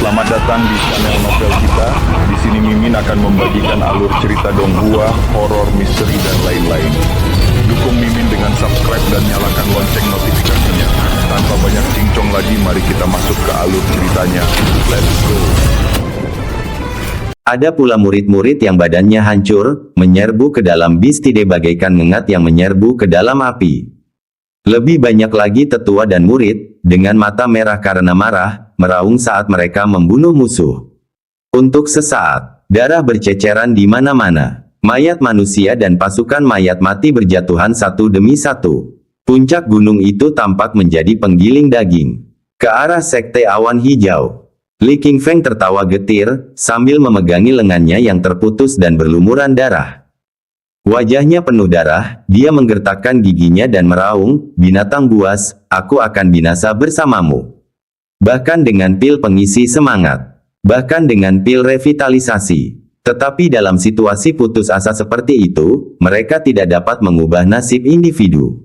Selamat datang di channel novel kita. Di sini Mimin akan membagikan alur cerita donghua, horor, misteri, dan lain-lain. Dukung Mimin dengan subscribe dan nyalakan lonceng notifikasinya. Tanpa banyak cincong lagi, mari kita masuk ke alur ceritanya. Let's go. Ada pula murid-murid yang badannya hancur, menyerbu ke dalam bis tidak bagaikan ngengat yang menyerbu ke dalam api. Lebih banyak lagi tetua dan murid, dengan mata merah karena marah, meraung saat mereka membunuh musuh. Untuk sesaat, darah berceceran di mana-mana. Mayat manusia dan pasukan mayat mati berjatuhan satu demi satu. Puncak gunung itu tampak menjadi penggiling daging. Ke arah sekte awan hijau. Li Qingfeng tertawa getir, sambil memegangi lengannya yang terputus dan berlumuran darah. Wajahnya penuh darah, dia menggertakkan giginya dan meraung, binatang buas, aku akan binasa bersamamu. Bahkan dengan pil pengisi semangat. Bahkan dengan pil revitalisasi. Tetapi dalam situasi putus asa seperti itu, mereka tidak dapat mengubah nasib individu.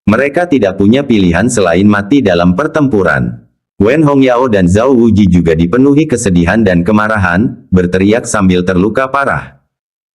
Mereka tidak punya pilihan selain mati dalam pertempuran. Wen Hongyao dan Zhao Wuji juga dipenuhi kesedihan dan kemarahan, berteriak sambil terluka parah.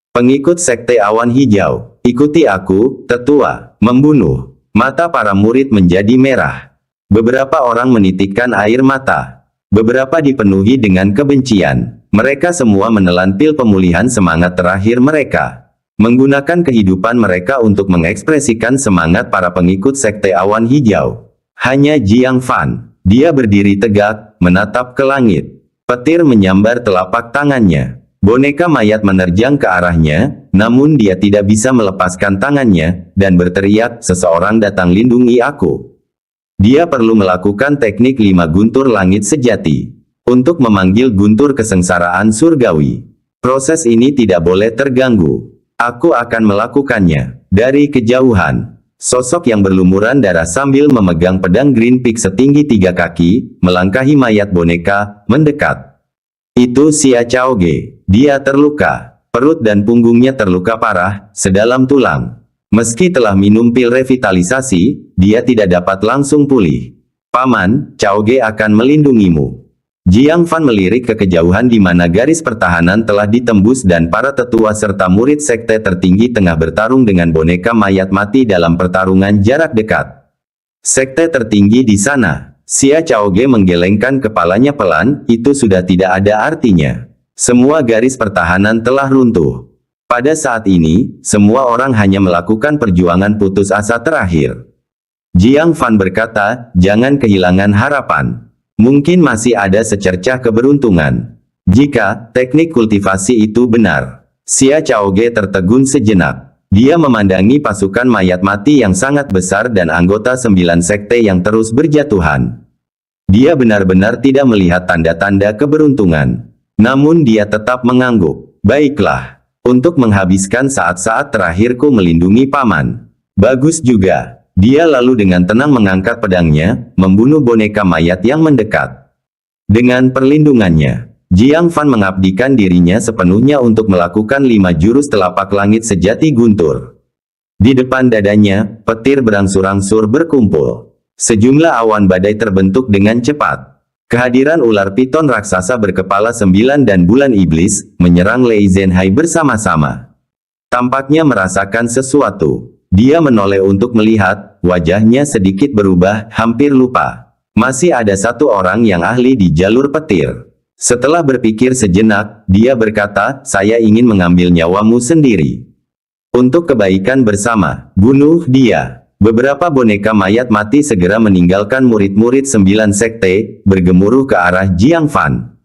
Pengikut sekte awan hijau, ikuti aku, tetua, membunuh. Mata para murid menjadi merah. Beberapa orang menitikkan air mata. Beberapa dipenuhi dengan kebencian. Mereka semua menelan pil pemulihan semangat terakhir mereka. Menggunakan kehidupan mereka untuk mengekspresikan semangat para pengikut sekte awan hijau. Hanya Jiang Fan. Dia berdiri tegak, menatap ke langit. Petir menyambar telapak tangannya. Boneka mayat menerjang ke arahnya, namun dia tidak bisa melepaskan tangannya, dan berteriak, seseorang datang lindungi aku. Dia perlu melakukan teknik 5 guntur langit sejati. Untuk memanggil guntur kesengsaraan surgawi. Proses ini tidak boleh terganggu. Aku akan melakukannya. Dari kejauhan. Sosok yang berlumuran darah sambil memegang pedang Green Peak setinggi 3 kaki, melangkahi mayat boneka, mendekat. Itu Xia Chaoge. Dia terluka. Perut dan punggungnya terluka parah, sedalam tulang. Meski telah minum pil revitalisasi, dia tidak dapat langsung pulih. Paman, Chaoge akan melindungimu. Jiang Fan melirik ke kejauhan di mana garis pertahanan telah ditembus dan para tetua serta murid sekte tertinggi tengah bertarung dengan boneka mayat mati dalam pertarungan jarak dekat. Sekte tertinggi di sana. Xia Chaoge menggelengkan kepalanya pelan, itu sudah tidak ada artinya. Semua garis pertahanan telah runtuh. Pada saat ini, semua orang hanya melakukan perjuangan putus asa terakhir. Jiang Fan berkata, jangan kehilangan harapan. Mungkin masih ada secercah keberuntungan. Jika teknik kultivasi itu benar. Xia Chaoge tertegun sejenak. Dia memandangi pasukan mayat mati yang sangat besar dan anggota 9 sekte yang terus berjatuhan. Dia benar-benar tidak melihat tanda-tanda keberuntungan. Namun dia tetap mengangguk. Baiklah. Untuk menghabiskan saat-saat terakhirku melindungi paman. Bagus juga. Dia lalu dengan tenang mengangkat pedangnya, membunuh boneka mayat yang mendekat. Dengan perlindungannya, Jiang Fan mengabdikan dirinya sepenuhnya untuk melakukan 5 jurus telapak langit sejati guntur. Di depan dadanya, petir berangsur-angsur berkumpul. Sejumlah awan badai terbentuk dengan cepat. Kehadiran ular piton raksasa berkepala 9 dan bulan iblis, menyerang Lei Zhenhai bersama-sama. Tampaknya merasakan sesuatu. Dia menoleh untuk melihat, wajahnya sedikit berubah, hampir lupa. Masih ada satu orang yang ahli di jalur petir. Setelah berpikir sejenak, dia berkata, saya ingin mengambil nyawamu sendiri. Untuk kebaikan bersama, bunuh dia. Beberapa boneka mayat mati segera meninggalkan murid-murid 9 sekte, bergemuruh ke arah Jiang Fan.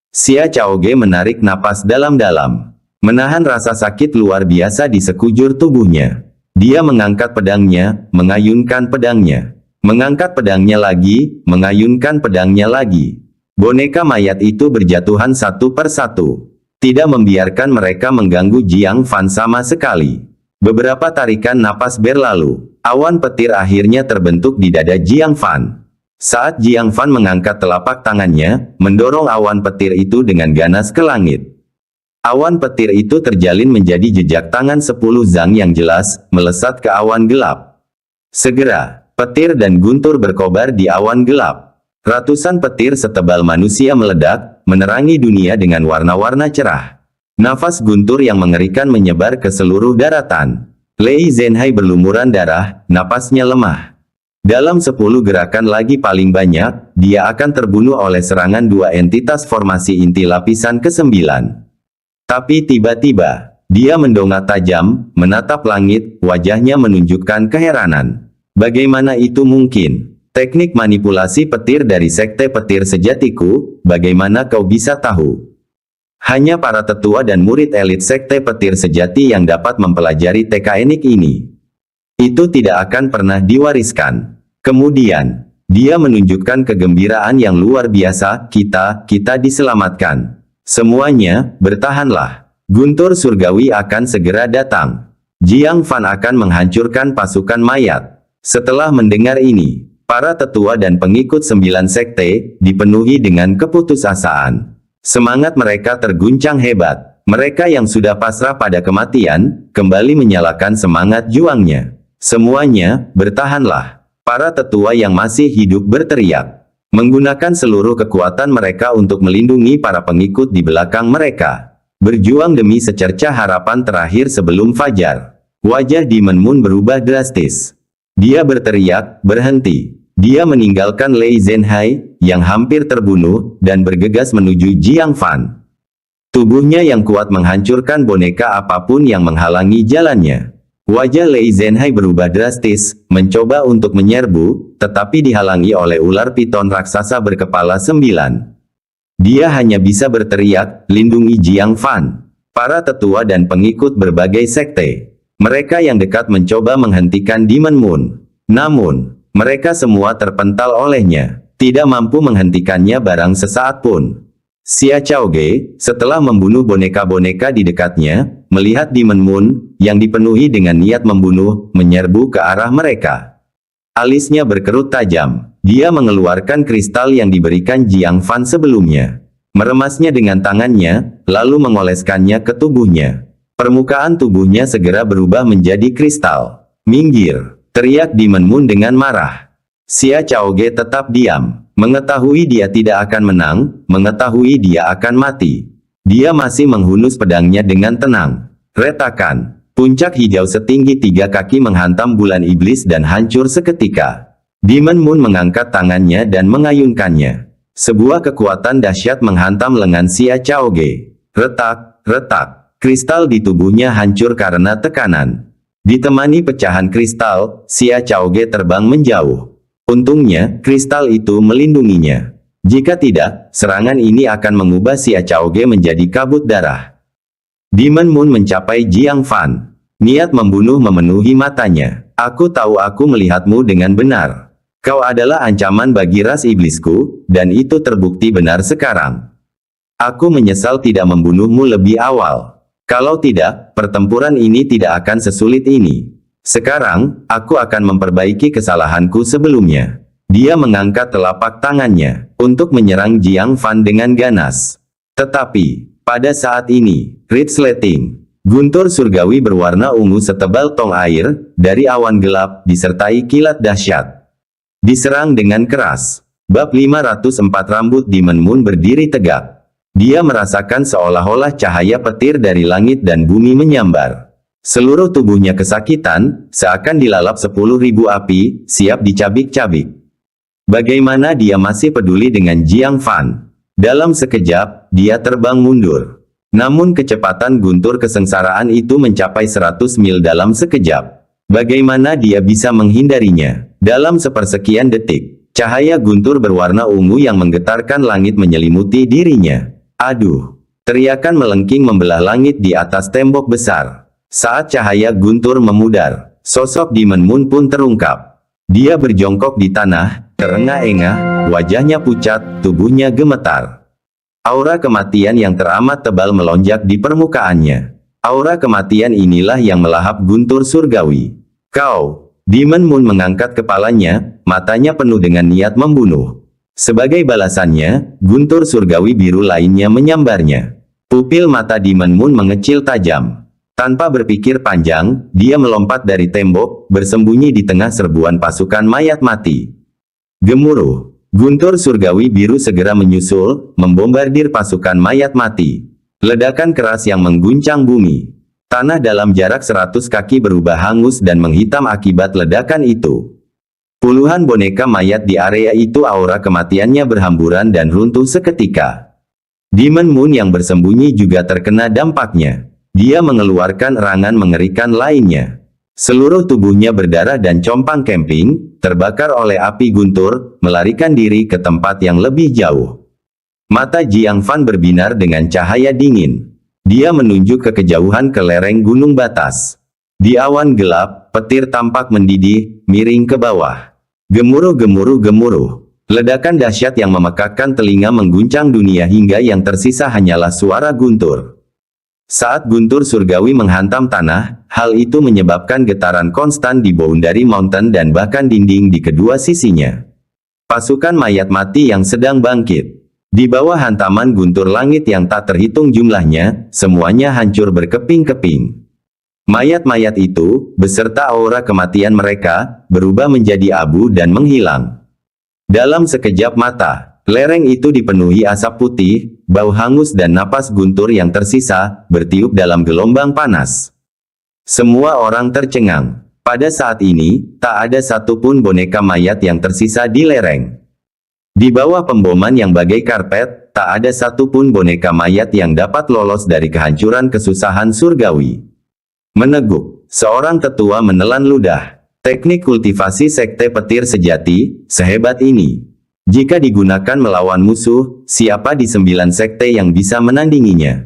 Xia Chaoge menarik napas dalam-dalam. Menahan rasa sakit luar biasa di sekujur tubuhnya. Dia mengangkat pedangnya, mengayunkan pedangnya. Mengangkat pedangnya lagi, mengayunkan pedangnya lagi. Boneka mayat itu berjatuhan satu per satu. Tidak membiarkan mereka mengganggu Jiang Fan sama sekali. Beberapa tarikan napas berlalu. Awan petir akhirnya terbentuk di dada Jiang Fan. Saat Jiang Fan mengangkat telapak tangannya, mendorong awan petir itu dengan ganas ke langit. Awan petir itu terjalin menjadi jejak tangan 10 zang yang jelas, melesat ke awan gelap. Segera, petir dan guntur berkobar di awan gelap. Ratusan petir setebal manusia meledak, menerangi dunia dengan warna-warna cerah. Nafas guntur yang mengerikan menyebar ke seluruh daratan. Lei Zhenhai berlumuran darah, napasnya lemah. Dalam 10 gerakan lagi paling banyak, dia akan terbunuh oleh serangan dua entitas formasi inti lapisan ke-9. Tapi tiba-tiba, dia mendongak tajam, menatap langit, wajahnya menunjukkan keheranan. Bagaimana itu mungkin? Teknik manipulasi petir dari Sekte Petir Sejatiku, bagaimana kau bisa tahu? Hanya para tetua dan murid elit Sekte Petir Sejati yang dapat mempelajari teknik ini. Itu tidak akan pernah diwariskan. Kemudian, dia menunjukkan kegembiraan yang luar biasa, kita diselamatkan. Semuanya, bertahanlah. Guntur surgawi akan segera datang. Jiang Fan akan menghancurkan pasukan mayat. Setelah mendengar ini, para tetua dan pengikut 9 sekte, dipenuhi dengan keputusasaan. Semangat mereka terguncang hebat. Mereka yang sudah pasrah pada kematian, kembali menyalakan semangat juangnya. Semuanya, bertahanlah. Para tetua yang masih hidup berteriak. Menggunakan seluruh kekuatan mereka untuk melindungi para pengikut di belakang mereka. Berjuang demi secercah harapan terakhir sebelum fajar. Wajah Demon Moon berubah drastis. Dia berteriak, berhenti. Dia meninggalkan Lei Zhenhai, yang hampir terbunuh, dan bergegas menuju Jiang Fan. Tubuhnya yang kuat menghancurkan boneka apapun yang menghalangi jalannya. Wajah Lei Zhenhai berubah drastis, mencoba untuk menyerbu, tetapi dihalangi oleh ular piton raksasa berkepala 9. Dia hanya bisa berteriak, lindungi Jiang Fan. Para tetua dan pengikut berbagai sekte. Mereka yang dekat mencoba menghentikan Demon Moon. Namun, mereka semua terpental olehnya, tidak mampu menghentikannya barang sesaat pun. Xia Chaoge, setelah membunuh boneka-boneka di dekatnya, melihat Demon Moon, yang dipenuhi dengan niat membunuh, menyerbu ke arah mereka. Alisnya berkerut tajam. Dia mengeluarkan kristal yang diberikan Jiang Fan sebelumnya. Meremasnya dengan tangannya, lalu mengoleskannya ke tubuhnya. Permukaan tubuhnya segera berubah menjadi kristal. Minggir! Teriak Demon Moon dengan marah. Xia Chaoge tetap diam. Mengetahui dia tidak akan menang, mengetahui dia akan mati. Dia masih menghunus pedangnya dengan tenang. Retakan. Puncak hijau setinggi 3 kaki menghantam bulan iblis dan hancur seketika. Demon Moon mengangkat tangannya dan mengayunkannya. Sebuah kekuatan dahsyat menghantam lengan Xia Chaoge. Retak, retak. Kristal di tubuhnya hancur karena tekanan. Ditemani pecahan kristal, Xia Chaoge terbang menjauh. Untungnya, kristal itu melindunginya. Jika tidak, serangan ini akan mengubah Xia Chaoge menjadi kabut darah. Demon Moon mencapai Jiang Fan. Niat membunuh memenuhi matanya. Aku tahu aku melihatmu dengan benar. Kau adalah ancaman bagi ras iblisku, dan itu terbukti benar sekarang. Aku menyesal tidak membunuhmu lebih awal. Kalau tidak, pertempuran ini tidak akan sesulit ini. Sekarang, aku akan memperbaiki kesalahanku sebelumnya. Dia mengangkat telapak tangannya, untuk menyerang Jiang Fan dengan ganas. Tetapi, pada saat ini, Ritz-Letting, guntur surgawi berwarna ungu setebal tong air, dari awan gelap, disertai kilat dahsyat. Diserang dengan keras. Bab 504 rambut Demon Moon berdiri tegak. Dia merasakan seolah-olah cahaya petir dari langit dan bumi menyambar. Seluruh tubuhnya kesakitan, seakan dilalap 10.000 api, siap dicabik-cabik. Bagaimana dia masih peduli dengan Jiang Fan? Dalam sekejap, dia terbang mundur. Namun kecepatan guntur kesengsaraan itu mencapai 100 mil dalam sekejap. Bagaimana dia bisa menghindarinya? Dalam sepersekian detik, cahaya guntur berwarna ungu yang menggetarkan langit menyelimuti dirinya. Aduh! Teriakan melengking membelah langit di atas tembok besar. Saat cahaya guntur memudar, sosok Demon Moon pun terungkap. Dia berjongkok di tanah, terengah-engah, wajahnya pucat, tubuhnya gemetar. Aura kematian yang teramat tebal melonjak di permukaannya. Aura kematian inilah yang melahap guntur surgawi. Kau! Demon Moon mengangkat kepalanya, matanya penuh dengan niat membunuh. Sebagai balasannya, guntur surgawi biru lainnya menyambarnya. Pupil mata Demon Moon mengecil tajam. Tanpa berpikir panjang, dia melompat dari tembok, bersembunyi di tengah serbuan pasukan mayat mati. Gemuruh. Guntur surgawi biru segera menyusul, membombardir pasukan mayat mati. Ledakan keras yang mengguncang bumi. Tanah dalam jarak 100 kaki berubah hangus dan menghitam akibat ledakan itu. Puluhan boneka mayat di area itu aura kematiannya berhamburan dan runtuh seketika. Demon Moon yang bersembunyi juga terkena dampaknya. Dia mengeluarkan erangan mengerikan lainnya. Seluruh tubuhnya berdarah dan compang camping, terbakar oleh api guntur, melarikan diri ke tempat yang lebih jauh. Mata Jiang Fan berbinar dengan cahaya dingin. Dia menunjuk ke kejauhan ke lereng gunung batas. Di awan gelap, petir tampak mendidih, miring ke bawah. Gemuruh, gemuruh, gemuruh. Ledakan dahsyat yang memekakkan telinga mengguncang dunia hingga yang tersisa hanyalah suara guntur. Saat guntur surgawi menghantam tanah, hal itu menyebabkan getaran konstan di Boundary Mountain dan bahkan dinding di kedua sisinya. Pasukan mayat mati yang sedang bangkit. Di bawah hantaman guntur langit yang tak terhitung jumlahnya, semuanya hancur berkeping-keping. Mayat-mayat itu, beserta aura kematian mereka, berubah menjadi abu dan menghilang. Dalam sekejap mata, lereng itu dipenuhi asap putih, bau hangus dan napas guntur yang tersisa, bertiup dalam gelombang panas. Semua orang tercengang. Pada saat ini, tak ada satupun boneka mayat yang tersisa di lereng. Di bawah pemboman yang bagai karpet, tak ada satupun boneka mayat yang dapat lolos dari kehancuran kesusahan surgawi. Meneguk, seorang tetua menelan ludah. Teknik kultivasi sekte petir sejati, sehebat ini. Jika digunakan melawan musuh, siapa di 9 sekte yang bisa menandinginya?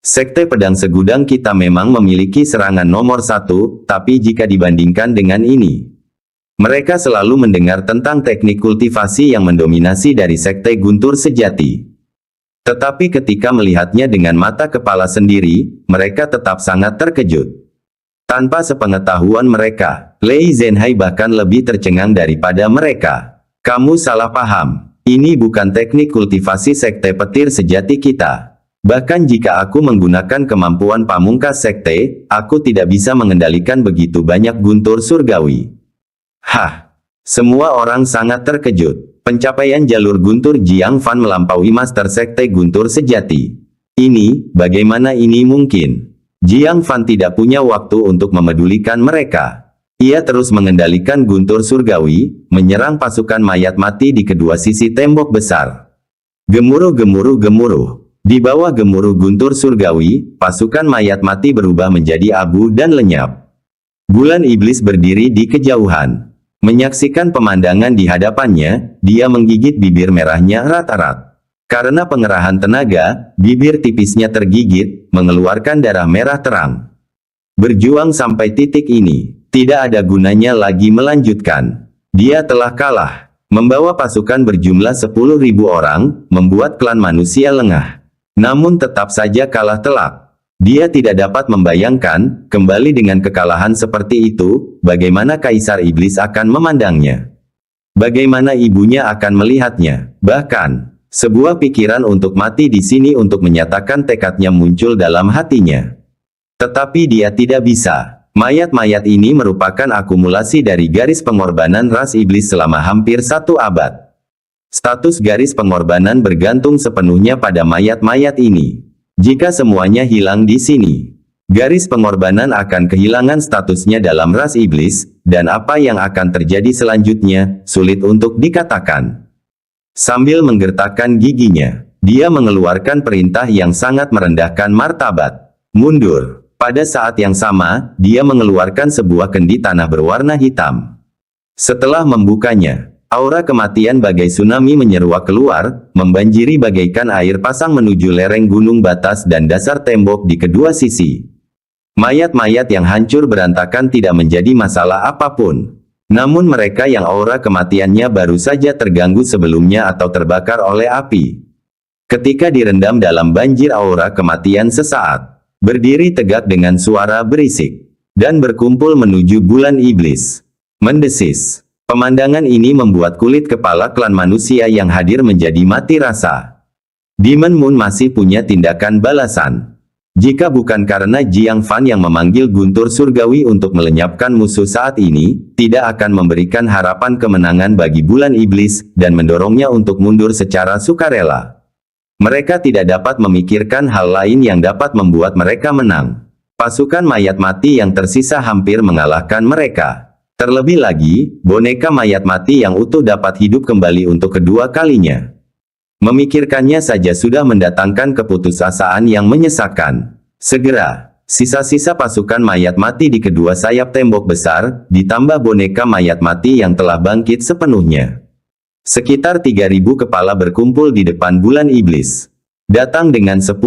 Sekte pedang segudang kita memang memiliki serangan nomor 1, tapi jika dibandingkan dengan ini, mereka selalu mendengar tentang teknik kultivasi yang mendominasi dari sekte guntur sejati. Tetapi ketika melihatnya dengan mata kepala sendiri, mereka tetap sangat terkejut. Tanpa sepengetahuan mereka, Lei Zhenhai bahkan lebih tercengang daripada mereka. Kamu salah paham. Ini bukan teknik kultivasi sekte petir sejati kita. Bahkan jika aku menggunakan kemampuan pamungkas sekte, aku tidak bisa mengendalikan begitu banyak guntur surgawi. Hah! Semua orang sangat terkejut. Pencapaian jalur guntur Jiang Fan melampaui master sekte guntur sejati. Bagaimana ini mungkin? Jiang Fan tidak punya waktu untuk memedulikan mereka. Ia terus mengendalikan guntur surgawi, menyerang pasukan mayat mati di kedua sisi tembok besar. Gemuruh, gemuruh, gemuruh. Di bawah gemuruh guntur surgawi, pasukan mayat mati berubah menjadi abu dan lenyap. Bulan iblis berdiri di kejauhan. Menyaksikan pemandangan di hadapannya, dia menggigit bibir merahnya erat-erat. Karena pengerahan tenaga, bibir tipisnya tergigit, mengeluarkan darah merah terang. Berjuang sampai titik ini, tidak ada gunanya lagi melanjutkan. Dia telah kalah. Membawa pasukan berjumlah 10.000 orang, membuat klan manusia lengah. Namun tetap saja kalah telak. Dia tidak dapat membayangkan, kembali dengan kekalahan seperti itu, bagaimana Kaisar Iblis akan memandangnya. Bagaimana ibunya akan melihatnya. Bahkan, sebuah pikiran untuk mati di sini untuk menyatakan tekadnya muncul dalam hatinya. Tetapi dia tidak bisa. Mayat-mayat ini merupakan akumulasi dari garis pengorbanan ras iblis selama hampir 1 abad. Status garis pengorbanan bergantung sepenuhnya pada mayat-mayat ini. Jika semuanya hilang di sini, garis pengorbanan akan kehilangan statusnya dalam ras iblis, dan apa yang akan terjadi selanjutnya, sulit untuk dikatakan. Sambil menggertakkan giginya, dia mengeluarkan perintah yang sangat merendahkan martabat. Mundur. Pada saat yang sama, dia mengeluarkan sebuah kendi tanah berwarna hitam. Setelah membukanya, aura kematian bagai tsunami menyeruak keluar, membanjiri bagaikan air pasang menuju lereng gunung batas dan dasar tembok di kedua sisi. Mayat-mayat yang hancur berantakan tidak menjadi masalah apapun. Namun mereka yang aura kematiannya baru saja terganggu sebelumnya atau terbakar oleh api, ketika direndam dalam banjir aura kematian sesaat, berdiri tegak dengan suara berisik, dan berkumpul menuju bulan iblis. Mendesis. Pemandangan ini membuat kulit kepala klan manusia yang hadir menjadi mati rasa. Demon Moon masih punya tindakan balasan. Jika bukan karena Jiang Fan yang memanggil guntur surgawi untuk melenyapkan musuh saat ini, tidak akan memberikan harapan kemenangan bagi bulan iblis, dan mendorongnya untuk mundur secara sukarela. Mereka tidak dapat memikirkan hal lain yang dapat membuat mereka menang. Pasukan mayat mati yang tersisa hampir mengalahkan mereka. Terlebih lagi, boneka mayat mati yang utuh dapat hidup kembali untuk kedua kalinya. Memikirkannya saja sudah mendatangkan keputusasaan yang menyesakkan. Segera, sisa-sisa pasukan mayat mati di kedua sayap tembok besar, ditambah boneka mayat mati yang telah bangkit sepenuhnya. Sekitar 3.000 kepala berkumpul di depan bulan iblis. Datang dengan 10.000,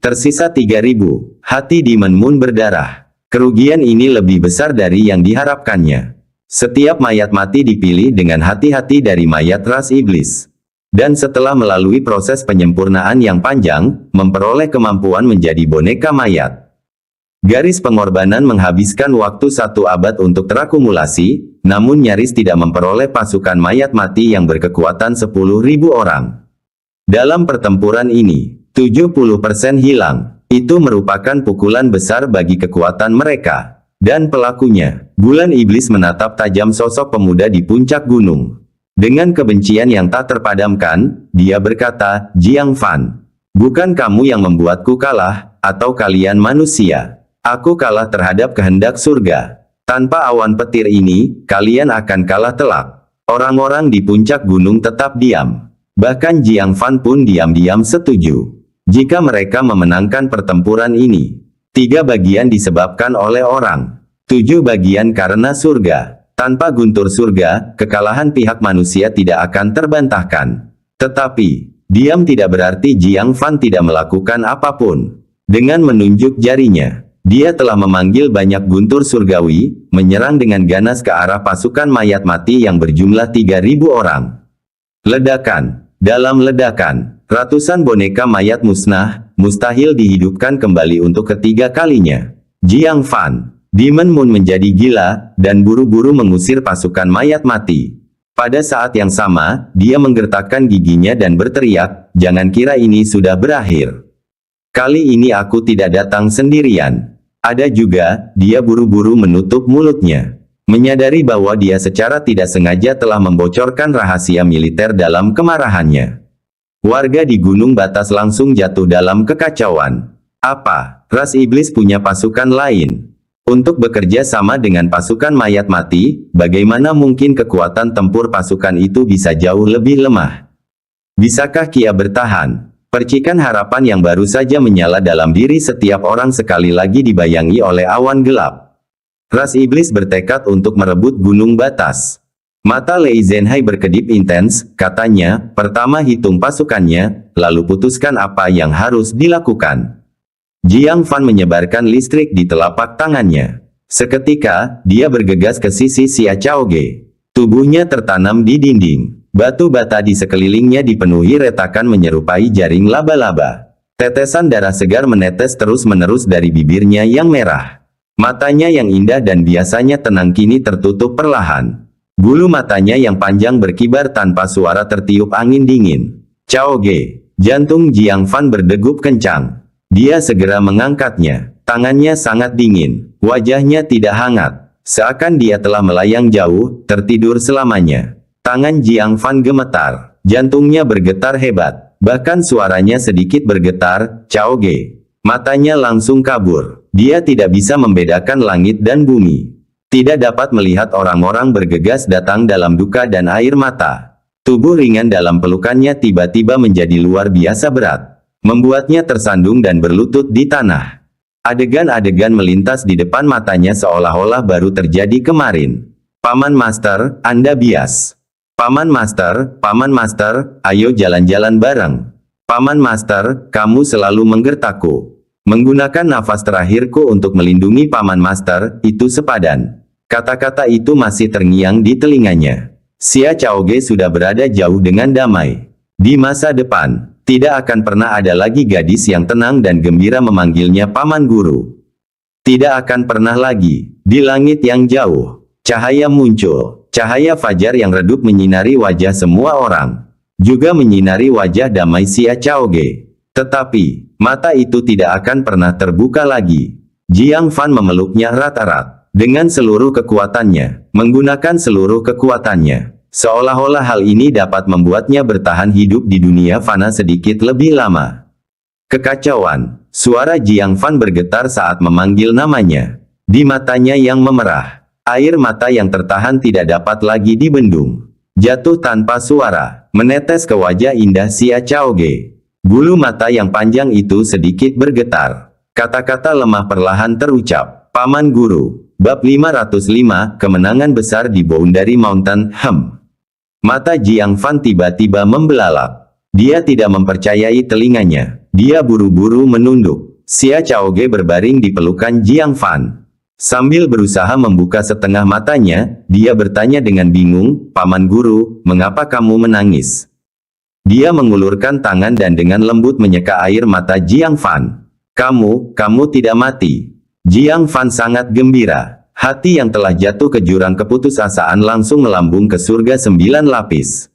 tersisa 3.000, hati Demon Moon berdarah. Kerugian ini lebih besar dari yang diharapkannya. Setiap mayat mati dipilih dengan hati-hati dari mayat ras iblis. Dan setelah melalui proses penyempurnaan yang panjang, memperoleh kemampuan menjadi boneka mayat. Garis pengorbanan menghabiskan waktu 1 abad untuk terakumulasi, namun nyaris tidak memperoleh pasukan mayat mati yang berkekuatan 10.000 orang. Dalam pertempuran ini, 70% hilang. Itu merupakan pukulan besar bagi kekuatan mereka. Dan pelakunya, bulan iblis menatap tajam sosok pemuda di puncak gunung. Dengan kebencian yang tak terpadamkan, dia berkata, Jiang Fan, bukan kamu yang membuatku kalah, atau kalian manusia. Aku kalah terhadap kehendak surga. Tanpa awan petir ini, kalian akan kalah telak. Orang-orang di puncak gunung tetap diam. Bahkan Jiang Fan pun diam-diam setuju. Jika mereka memenangkan pertempuran ini, 3 bagian disebabkan oleh orang, 7 bagian karena surga. Tanpa guntur surga, kekalahan pihak manusia tidak akan terbantahkan. Tetapi, diam tidak berarti Jiang Fan tidak melakukan apapun. Dengan menunjuk jarinya, dia telah memanggil banyak guntur surgawi, menyerang dengan ganas ke arah pasukan mayat mati yang berjumlah 3.000 orang. Ledakan. Dalam ledakan, ratusan boneka mayat musnah, mustahil dihidupkan kembali untuk ketiga kalinya. Jiang Fan, Demon Moon menjadi gila, dan buru-buru mengusir pasukan mayat mati. Pada saat yang sama, dia menggertakkan giginya dan berteriak, jangan kira ini sudah berakhir. Kali ini aku tidak datang sendirian. Ada juga, dia buru-buru menutup mulutnya. Menyadari bahwa dia secara tidak sengaja telah membocorkan rahasia militer dalam kemarahannya. Warga di Gunung Batas langsung jatuh dalam kekacauan. Apa, ras iblis punya pasukan lain? Untuk bekerja sama dengan pasukan mayat mati, bagaimana mungkin kekuatan tempur pasukan itu bisa jauh lebih lemah? Bisakah Kia bertahan? Percikan harapan yang baru saja menyala dalam diri setiap orang sekali lagi dibayangi oleh awan gelap. Ras iblis bertekad untuk merebut Gunung Batas. Mata Lei Zhenhai berkedip intens, katanya, pertama hitung pasukannya, lalu putuskan apa yang harus dilakukan. Jiang Fan menyebarkan listrik di telapak tangannya. Seketika, dia bergegas ke sisi Xia Chaoge. Tubuhnya tertanam di dinding. Batu bata di sekelilingnya dipenuhi retakan menyerupai jaring laba-laba. Tetesan darah segar menetes terus-menerus dari bibirnya yang merah. Matanya yang indah dan biasanya tenang kini tertutup perlahan. Bulu matanya yang panjang berkibar tanpa suara tertiup angin dingin. Chaoge, jantung Jiang Fan berdegup kencang. Dia segera mengangkatnya. Tangannya sangat dingin. Wajahnya tidak hangat. Seakan dia telah melayang jauh, tertidur selamanya. Tangan Jiang Fan gemetar. Jantungnya bergetar hebat. Bahkan suaranya sedikit bergetar, Chaoge. Matanya langsung kabur. Dia tidak bisa membedakan langit dan bumi. Tidak dapat melihat orang-orang bergegas datang dalam duka dan air mata. Tubuh ringan dalam pelukannya tiba-tiba menjadi luar biasa berat. Membuatnya tersandung dan berlutut di tanah. Adegan-adegan melintas di depan matanya seolah-olah baru terjadi kemarin. Paman Master, Anda bias. Paman Master, ayo jalan-jalan bareng. Paman Master, kamu selalu menggertakku. Menggunakan nafas terakhirku untuk melindungi Paman Master, itu sepadan. Kata-kata itu masih terngiang di telinganya. Xia Chaoge sudah berada jauh dengan damai. Di masa depan, tidak akan pernah ada lagi gadis yang tenang dan gembira memanggilnya Paman Guru. Tidak akan pernah lagi. Di langit yang jauh, cahaya muncul. Cahaya fajar yang redup menyinari wajah semua orang. Juga menyinari wajah damai Xia Chaoge. Tetapi, mata itu tidak akan pernah terbuka lagi. Jiang Fan memeluknya erat-erat. Dengan seluruh kekuatannya, menggunakan seluruh kekuatannya. Seolah-olah hal ini dapat membuatnya bertahan hidup di dunia fana sedikit lebih lama. Kekacauan. Suara Jiang Fan bergetar saat memanggil namanya. Di matanya yang memerah, air mata yang tertahan tidak dapat lagi dibendung. Jatuh tanpa suara, menetes ke wajah indah Xia Chaoge. Bulu mata yang panjang itu sedikit bergetar. Kata-kata lemah perlahan terucap. Paman Guru. Bab 505, Kemenangan Besar di Boundary Mountain. Mata Jiang Fan tiba-tiba membelalak. Dia tidak mempercayai telinganya. Dia buru-buru menunduk. Xia Chaoge berbaring di pelukan Jiang Fan. Sambil berusaha membuka setengah matanya, dia bertanya dengan bingung, "Paman Guru, mengapa kamu menangis?" Dia mengulurkan tangan dan dengan lembut menyeka air mata Jiang Fan. Kamu tidak mati." Jiang Fan sangat gembira. Hati yang telah jatuh ke jurang keputusasaan langsung melambung ke surga 9 lapis.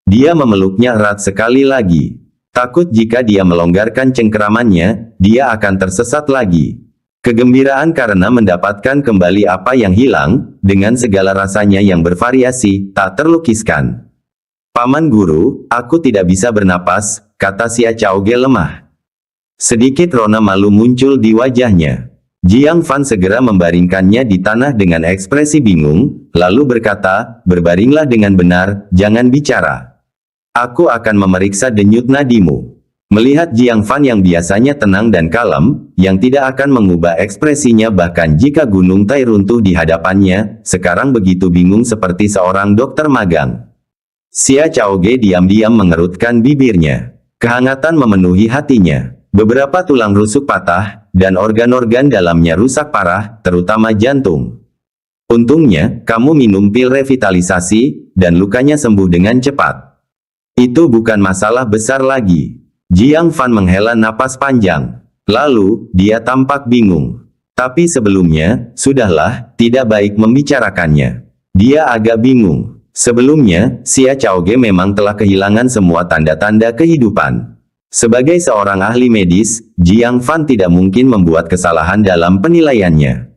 Dia memeluknya erat sekali lagi. Takut jika dia melonggarkan cengkeramannya, dia akan tersesat lagi. Kegembiraan karena mendapatkan kembali apa yang hilang, dengan segala rasanya yang bervariasi, tak terlukiskan. "Paman Guru, aku tidak bisa bernapas," kata Xia Chaoge lemah. Sedikit rona malu muncul di wajahnya. Jiang Fan segera membaringkannya di tanah dengan ekspresi bingung, lalu berkata, "Berbaringlah dengan benar, jangan bicara. Aku akan memeriksa denyut nadimu." Melihat Jiang Fan yang biasanya tenang dan kalem, yang tidak akan mengubah ekspresinya bahkan jika gunung Tai runtuh di hadapannya, sekarang begitu bingung seperti seorang dokter magang. Xia Chaoge diam-diam mengerutkan bibirnya. Kehangatan memenuhi hatinya. Beberapa tulang rusuk patah, dan organ-organ dalamnya rusak parah, terutama jantung. Untungnya, kamu minum pil revitalisasi, dan lukanya sembuh dengan cepat. Itu bukan masalah besar lagi. Jiang Fan menghela napas panjang. Lalu, dia tampak bingung. Tapi sebelumnya, sudahlah, tidak baik membicarakannya. Dia agak bingung. Sebelumnya, Xia Chaoge memang telah kehilangan semua tanda-tanda kehidupan. Sebagai seorang ahli medis, Jiang Fan tidak mungkin membuat kesalahan dalam penilaiannya.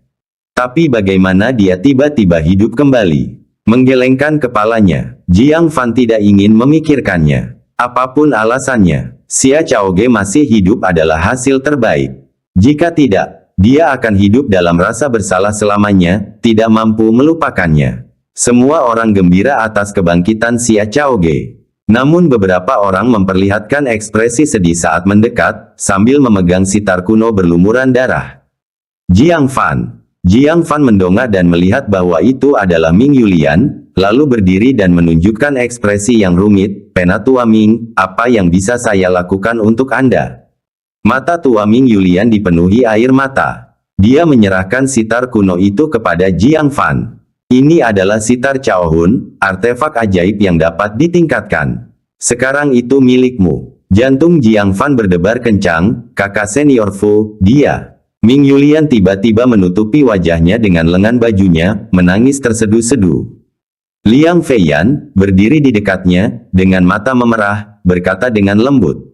Tapi bagaimana dia tiba-tiba hidup kembali? Menggelengkan kepalanya, Jiang Fan tidak ingin memikirkannya. Apapun alasannya, Xia Chaoge masih hidup adalah hasil terbaik. Jika tidak, dia akan hidup dalam rasa bersalah selamanya, tidak mampu melupakannya. Semua orang gembira atas kebangkitan Xia Chaoge. Namun beberapa orang memperlihatkan ekspresi sedih saat mendekat, sambil memegang sitar kuno berlumuran darah. Jiang Fan mendongak dan melihat bahwa itu adalah Ming Yulian, lalu berdiri dan menunjukkan ekspresi yang rumit. "Penatua Ming, apa yang bisa saya lakukan untuk Anda?" Mata tua Ming Yulian dipenuhi air mata. Dia menyerahkan sitar kuno itu kepada Jiang Fan. "Ini adalah sitar Cao Hun, artefak ajaib yang dapat ditingkatkan. Sekarang itu milikmu." Jantung Jiang Fan berdebar kencang. "Kakak senior Fu, dia." Ming Yulian tiba-tiba menutupi wajahnya dengan lengan bajunya, menangis terseduh-seduh. Liang Feiyan, berdiri di dekatnya, dengan mata memerah, berkata dengan lembut,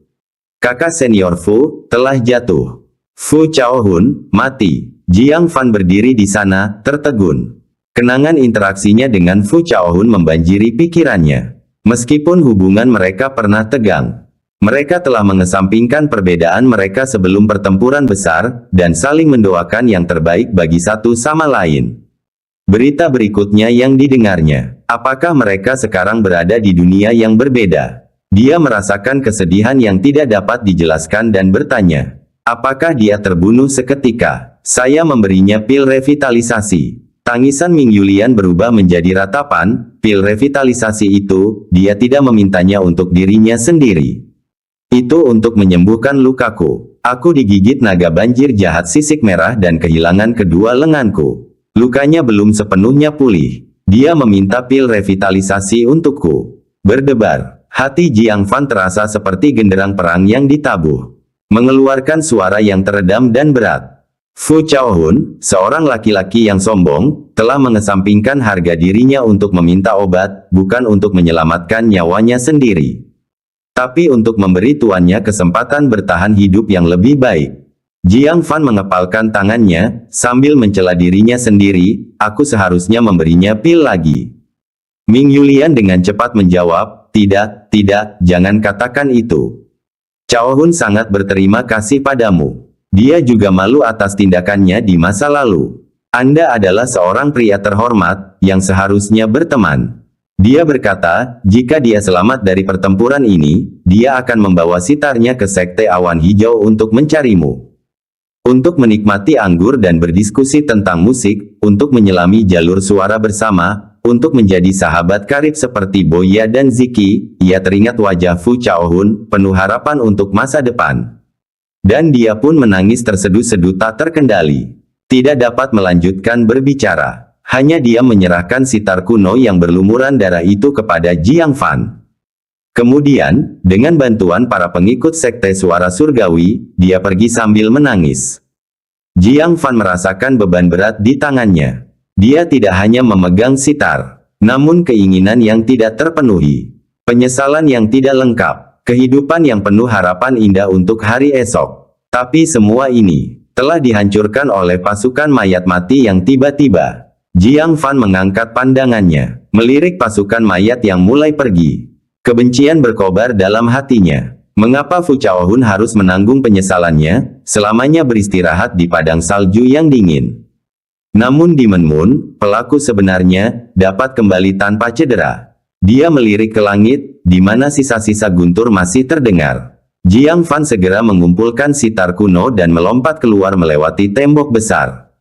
"Kakak senior Fu, telah jatuh. Fu Cao Hun, mati." Jiang Fan berdiri di sana, tertegun. Kenangan interaksinya dengan Fu Cao Hun membanjiri pikirannya. Meskipun hubungan mereka pernah tegang, mereka telah mengesampingkan perbedaan mereka sebelum pertempuran besar, dan saling mendoakan yang terbaik bagi satu sama lain. Berita berikutnya yang didengarnya. Apakah mereka sekarang berada di dunia yang berbeda? Dia merasakan kesedihan yang tidak dapat dijelaskan dan bertanya, apakah dia terbunuh seketika? "Saya memberinya pil revitalisasi." Tangisan Ming Yulian berubah menjadi ratapan. "Pil revitalisasi itu, dia tidak memintanya untuk dirinya sendiri. Itu untuk menyembuhkan lukaku. Aku digigit naga banjir jahat sisik merah dan kehilangan kedua lenganku. Lukanya belum sepenuhnya pulih. Dia meminta pil revitalisasi untukku." Berdebar. Hati Jiang Fan terasa seperti genderang perang yang ditabuh. Mengeluarkan suara yang teredam dan berat. Fu Cao Hun, seorang laki-laki yang sombong, telah mengesampingkan harga dirinya untuk meminta obat, bukan untuk menyelamatkan nyawanya sendiri. tapi untuk memberi tuannya kesempatan bertahan hidup yang lebih baik. Jiang Fan mengepalkan tangannya, sambil mencela dirinya sendiri, aku seharusnya memberinya pil lagi. Ming Yulian dengan cepat menjawab, tidak, jangan katakan itu. Cao Hun sangat berterima kasih padamu. Dia juga malu atas tindakannya di masa lalu. Anda adalah seorang pria terhormat, yang seharusnya berteman. Dia berkata, jika dia selamat dari pertempuran ini, dia akan membawa sitarnya ke Sekte Awan Hijau untuk mencarimu. Untuk menikmati anggur dan berdiskusi tentang musik, untuk menyelami jalur suara bersama, untuk menjadi sahabat karib seperti Boya dan Ziki. Ia teringat wajah Fu Chaohun, penuh harapan untuk masa depan. Dan dia pun menangis terseduh-seduh tak terkendali. Tidak dapat melanjutkan berbicara. Hanya dia menyerahkan sitar kuno yang berlumuran darah itu kepada Jiang Fan. Kemudian, dengan bantuan para pengikut Sekte Suara Surgawi, dia pergi sambil menangis. Jiang Fan merasakan beban berat di tangannya. Dia tidak hanya memegang sitar, namun keinginan yang tidak terpenuhi. Penyesalan yang tidak lengkap, kehidupan yang penuh harapan indah untuk hari esok. Tapi semua ini telah dihancurkan oleh pasukan mayat mati yang tiba-tiba. Jiang Fan mengangkat pandangannya, melirik pasukan mayat yang mulai pergi. Kebencian berkobar dalam hatinya. Mengapa Fu Chaohun harus menanggung penyesalannya, selamanya beristirahat di padang salju yang dingin? Namun di Menmun, pelaku sebenarnya, dapat kembali tanpa cedera. Dia melirik ke langit, di mana sisa-sisa guntur masih terdengar. Jiang Fan segera mengumpulkan sitar kuno dan melompat keluar melewati tembok besar.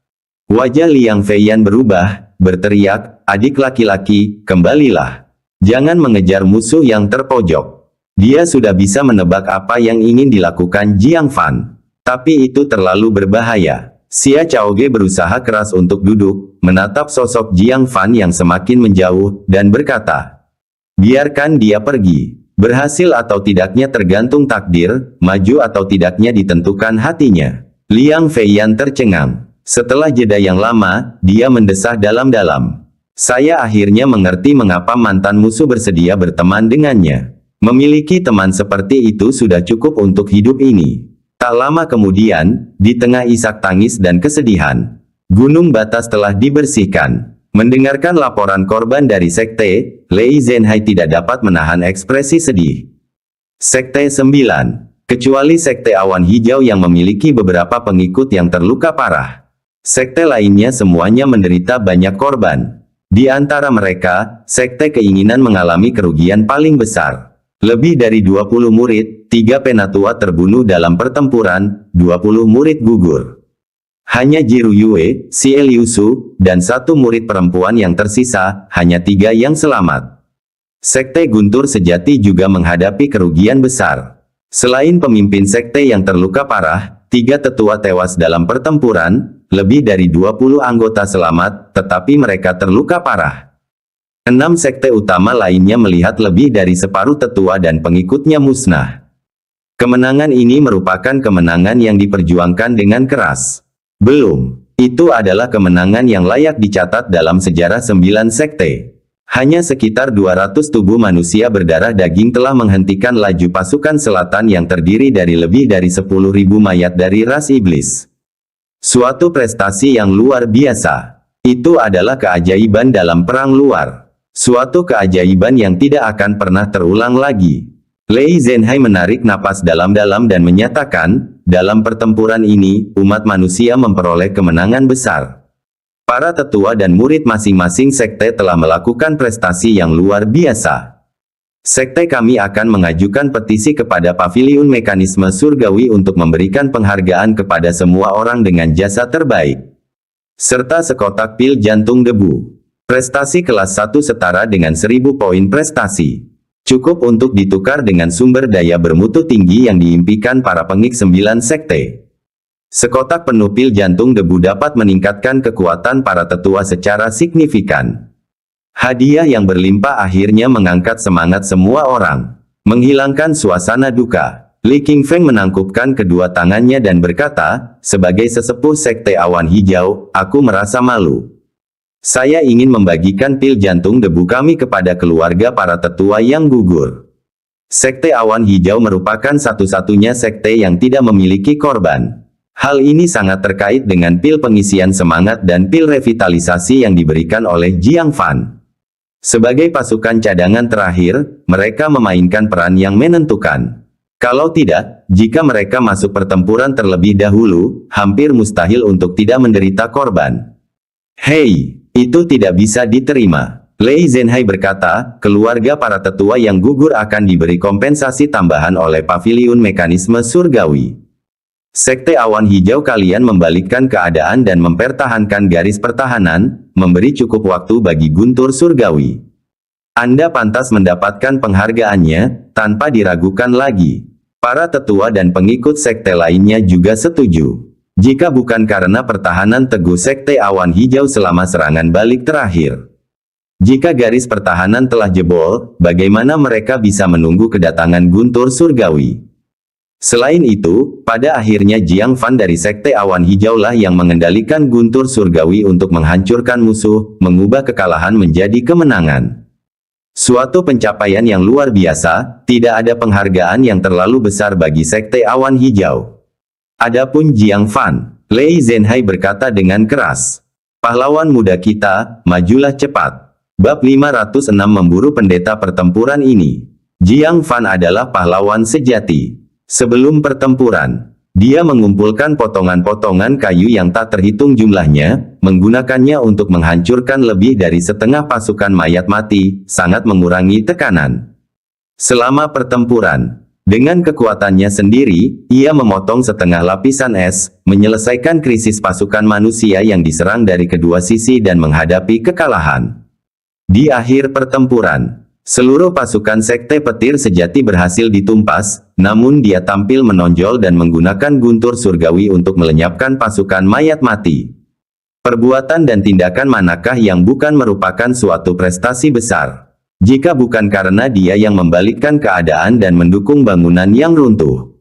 Wajah Liang Feiyan berubah, berteriak, adik laki-laki, kembalilah. Jangan mengejar musuh yang terpojok. Dia sudah bisa menebak apa yang ingin dilakukan Jiang Fan. Tapi itu terlalu berbahaya. Xia Chaoge berusaha keras untuk duduk, menatap sosok Jiang Fan yang semakin menjauh, dan berkata, biarkan dia pergi. Berhasil atau tidaknya tergantung takdir, maju atau tidaknya ditentukan hatinya. Liang Feiyan tercengang. Setelah jeda yang lama, dia mendesah dalam-dalam. Saya akhirnya mengerti mengapa mantan musuh bersedia berteman dengannya. Memiliki teman seperti itu sudah cukup untuk hidup ini. Tak lama kemudian, di tengah isak tangis dan kesedihan, gunung batas telah dibersihkan. Mendengarkan laporan korban dari Sekte, Lei Zhenhai tidak dapat menahan ekspresi sedih. Sekte 9. Kecuali Sekte Awan Hijau yang memiliki beberapa pengikut yang terluka parah. Sekte lainnya semuanya menderita banyak korban. Di antara mereka, Sekte Keinginan mengalami kerugian paling besar. Lebih dari 20 murid, 3 penatua terbunuh dalam pertempuran, 20 murid gugur. Hanya Jiru Yue, Xie Liusu, dan 1 murid perempuan yang tersisa, hanya 3 yang selamat. Sekte Guntur Sejati juga menghadapi kerugian besar. Selain pemimpin sekte yang terluka parah, 3 tetua tewas dalam pertempuran, lebih dari 20 anggota selamat, tetapi mereka terluka parah. 6 sekte utama lainnya melihat lebih dari separuh tetua dan pengikutnya musnah. Kemenangan ini merupakan kemenangan yang diperjuangkan dengan keras. Belum, itu adalah kemenangan yang layak dicatat dalam sejarah 9 sekte. Hanya sekitar 200 tubuh manusia berdarah daging telah menghentikan laju pasukan selatan yang terdiri dari lebih dari 10.000 mayat dari ras iblis. Suatu prestasi yang luar biasa. Itu adalah keajaiban dalam perang luar. Suatu keajaiban yang tidak akan pernah terulang lagi. Lei Zhenhai menarik napas dalam-dalam dan menyatakan, dalam pertempuran ini, umat manusia memperoleh kemenangan besar. Para tetua dan murid masing-masing sekte telah melakukan prestasi yang luar biasa. Sekte kami akan mengajukan petisi kepada Paviliun Mekanisme Surgawi untuk memberikan penghargaan kepada semua orang dengan jasa terbaik. Serta sekotak pil jantung debu. Prestasi kelas 1 setara dengan 1000 poin prestasi. Cukup untuk ditukar dengan sumber daya bermutu tinggi yang diimpikan para pengik 9 sekte. Sekotak penuh pil jantung debu dapat meningkatkan kekuatan para tetua secara signifikan. Hadiah yang berlimpah akhirnya mengangkat semangat semua orang. Menghilangkan suasana duka. Li Qingfeng menangkupkan kedua tangannya dan berkata, sebagai sesepuh Sekte Awan Hijau, aku merasa malu. Saya ingin membagikan pil jantung debu kami kepada keluarga para tetua yang gugur. Sekte Awan Hijau merupakan satu-satunya sekte yang tidak memiliki korban. Hal ini sangat terkait dengan pil pengisian semangat dan pil revitalisasi yang diberikan oleh Jiang Fan. Sebagai pasukan cadangan terakhir, mereka memainkan peran yang menentukan. Kalau tidak, jika mereka masuk pertempuran terlebih dahulu, hampir mustahil untuk tidak menderita korban. Hei, itu tidak bisa diterima. Lei Zhenhai berkata, keluarga para tetua yang gugur akan diberi kompensasi tambahan oleh paviliun mekanisme surgawi. Sekte Awan Hijau kalian membalikkan keadaan dan mempertahankan garis pertahanan, memberi cukup waktu bagi guntur surgawi. Anda pantas mendapatkan penghargaannya, tanpa diragukan lagi. Para tetua dan pengikut sekte lainnya juga setuju. Jika bukan karena pertahanan teguh Sekte Awan Hijau selama serangan balik terakhir. Jika garis pertahanan telah jebol, bagaimana mereka bisa menunggu kedatangan guntur surgawi? Selain itu, pada akhirnya Jiang Fan dari Sekte Awan Hijau lah yang mengendalikan guntur surgawi untuk menghancurkan musuh, mengubah kekalahan menjadi kemenangan. Suatu pencapaian yang luar biasa, tidak ada penghargaan yang terlalu besar bagi Sekte Awan Hijau. Adapun Jiang Fan, Lei Zhenhai berkata dengan keras. Pahlawan muda kita, majulah cepat. Bab 506 memburu pendeta pertempuran ini. Jiang Fan adalah pahlawan sejati. Sebelum pertempuran, dia mengumpulkan potongan-potongan kayu yang tak terhitung jumlahnya, menggunakannya untuk menghancurkan lebih dari setengah pasukan mayat mati, sangat mengurangi tekanan. Selama pertempuran, dengan kekuatannya sendiri, ia memotong setengah lapisan es, menyelesaikan krisis pasukan manusia yang diserang dari kedua sisi dan menghadapi kekalahan. Di akhir pertempuran, seluruh pasukan Sekte Petir Sejati berhasil ditumpas, namun dia tampil menonjol dan menggunakan guntur surgawi untuk melenyapkan pasukan mayat mati. Perbuatan dan tindakan manakah yang bukan merupakan suatu prestasi besar? Jika bukan karena dia yang membalikkan keadaan dan mendukung bangunan yang runtuh.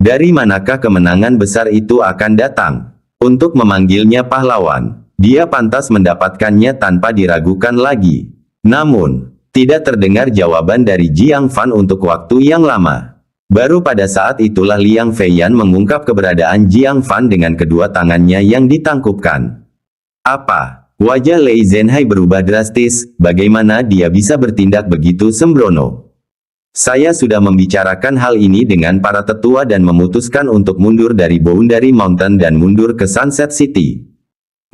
Dari manakah kemenangan besar itu akan datang? Untuk memanggilnya pahlawan, dia pantas mendapatkannya tanpa diragukan lagi. Namun, tidak terdengar jawaban dari Jiang Fan untuk waktu yang lama. Baru pada saat itulah Liang Feiyan mengungkap keberadaan Jiang Fan dengan kedua tangannya yang ditangkupkan. Apa? Wajah Lei Zhenhai berubah drastis, bagaimana dia bisa bertindak begitu sembrono? Saya sudah membicarakan hal ini dengan para tetua dan memutuskan untuk mundur dari Boundary Mountain dan mundur ke Sunset City.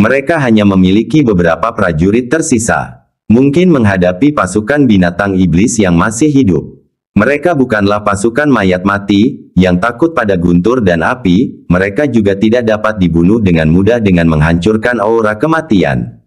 Mereka hanya memiliki beberapa prajurit tersisa. Mungkin menghadapi pasukan binatang iblis yang masih hidup. Mereka bukanlah pasukan mayat mati, yang takut pada guntur dan api, mereka juga tidak dapat dibunuh dengan mudah dengan menghancurkan aura kematian.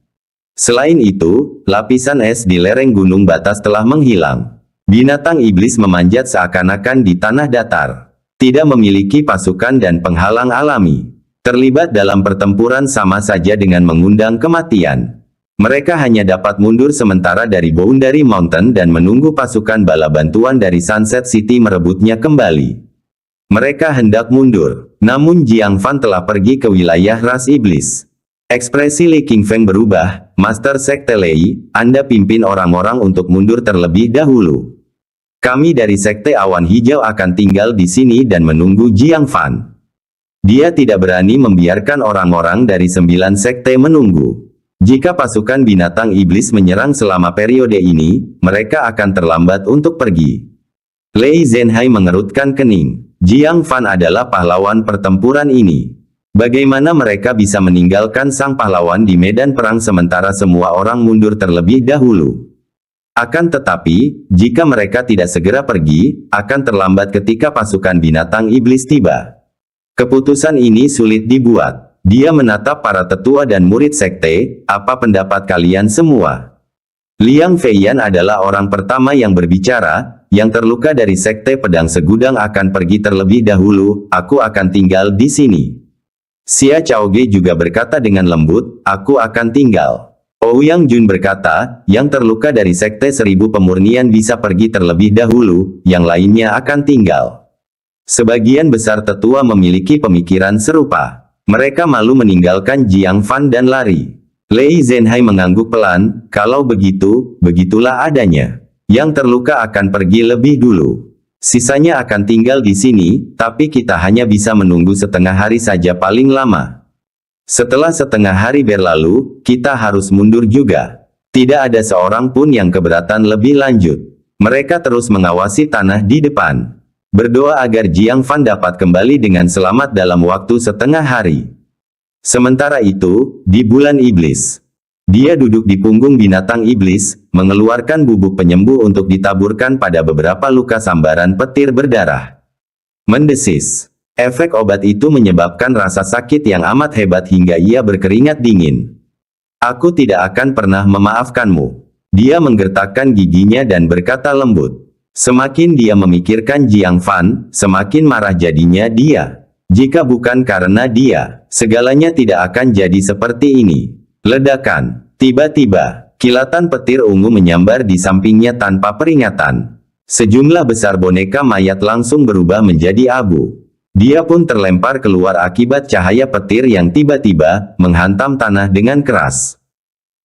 Selain itu, lapisan es di lereng gunung batas telah menghilang. Binatang iblis memanjat seakan-akan di tanah datar. Tidak memiliki pasukan dan penghalang alami. Terlibat dalam pertempuran sama saja dengan mengundang kematian. Mereka hanya dapat mundur sementara dari Boundary Mountain dan menunggu pasukan bala bantuan dari Sunset City merebutnya kembali. Mereka hendak mundur, namun Jiang Fan telah pergi ke wilayah ras iblis. Ekspresi Li Qingfeng berubah, Master Sekte Lei, Anda pimpin orang-orang untuk mundur terlebih dahulu. Kami dari Sekte Awan Hijau akan tinggal di sini dan menunggu Jiang Fan. Dia tidak berani membiarkan orang-orang dari 9 sekte menunggu. Jika pasukan binatang iblis menyerang selama periode ini, mereka akan terlambat untuk pergi. Lei Zhenhai mengerutkan kening. Jiang Fan adalah pahlawan pertempuran ini. Bagaimana mereka bisa meninggalkan sang pahlawan di medan perang sementara semua orang mundur terlebih dahulu? Akan tetapi, jika mereka tidak segera pergi, akan terlambat ketika pasukan binatang iblis tiba. Keputusan ini sulit dibuat. Dia menatap para tetua dan murid sekte, apa pendapat kalian semua? Liang Feiyan adalah orang pertama yang berbicara, yang terluka dari sekte pedang segudang akan pergi terlebih dahulu, aku akan tinggal di sini. Xia Chaoge juga berkata dengan lembut, aku akan tinggal. Ouyang Jun berkata, yang terluka dari sekte 1000 pemurnian bisa pergi terlebih dahulu, yang lainnya akan tinggal. Sebagian besar tetua memiliki pemikiran serupa. Mereka malu meninggalkan Jiang Fan dan lari. Lei Zhenhai mengangguk pelan, kalau begitu, begitulah adanya. Yang terluka akan pergi lebih dulu. Sisanya akan tinggal di sini, tapi kita hanya bisa menunggu setengah hari saja paling lama. Setelah setengah hari berlalu, kita harus mundur juga. Tidak ada seorang pun yang keberatan lebih lanjut. Mereka terus mengawasi tanah di depan. Berdoa agar Jiang Fan dapat kembali dengan selamat dalam waktu setengah hari. Sementara itu, di bulan iblis, dia duduk di punggung binatang iblis, mengeluarkan bubuk penyembuh untuk ditaburkan pada beberapa luka sambaran petir berdarah. Mendesis. Efek obat itu menyebabkan rasa sakit yang amat hebat hingga ia berkeringat dingin. Aku tidak akan pernah memaafkanmu. Dia menggertakkan giginya dan berkata lembut. Semakin dia memikirkan Jiang Fan, semakin marah jadinya dia. Jika bukan karena dia, segalanya tidak akan jadi seperti ini. Ledakan. Tiba-tiba, kilatan petir ungu menyambar di sampingnya tanpa peringatan. Sejumlah besar boneka mayat langsung berubah menjadi abu. Dia pun terlempar keluar akibat cahaya petir yang tiba-tiba menghantam tanah dengan keras.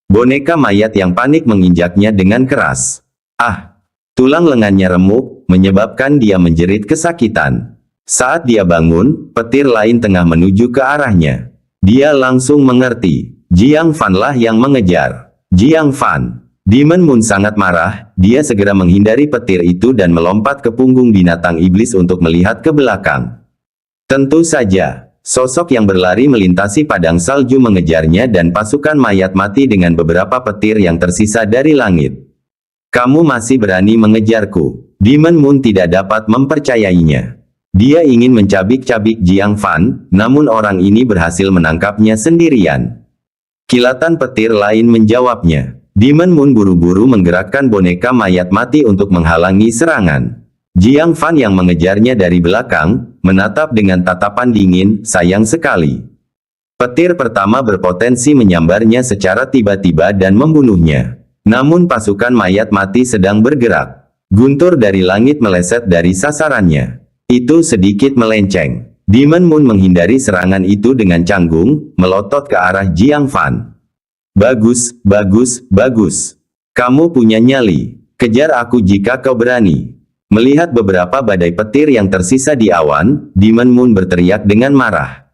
Boneka mayat yang panik menginjaknya dengan keras. Ah! Tulang lengannya remuk, menyebabkan dia menjerit kesakitan. Saat dia bangun, petir lain tengah menuju ke arahnya. Dia langsung mengerti. Jiang Fan lah yang mengejar. Jiang Fan. Demon Moon sangat marah, dia segera menghindari petir itu dan melompat ke punggung binatang iblis untuk melihat ke belakang. Tentu saja, sosok yang berlari melintasi padang salju mengejarnya dan pasukan mayat mati dengan beberapa petir yang tersisa dari langit. Kamu masih berani mengejarku. Demon Moon tidak dapat mempercayainya. Dia ingin mencabik-cabik Jiang Fan, namun orang ini berhasil menangkapnya sendirian. Kilatan petir lain menjawabnya. Demon Moon buru-buru menggerakkan boneka mayat mati untuk menghalangi serangan. Jiang Fan yang mengejarnya dari belakang, menatap dengan tatapan dingin, sayang sekali. Petir pertama berpotensi menyambarnya secara tiba-tiba dan membunuhnya. Namun pasukan mayat mati sedang bergerak. Guntur dari langit meleset dari sasarannya. Itu sedikit melenceng. Demon Moon menghindari serangan itu dengan canggung, melotot ke arah Jiang Fan. Bagus, bagus, bagus. Kamu punya nyali. Kejar aku jika kau berani. Melihat beberapa badai petir yang tersisa di awan, Demon Moon berteriak dengan marah.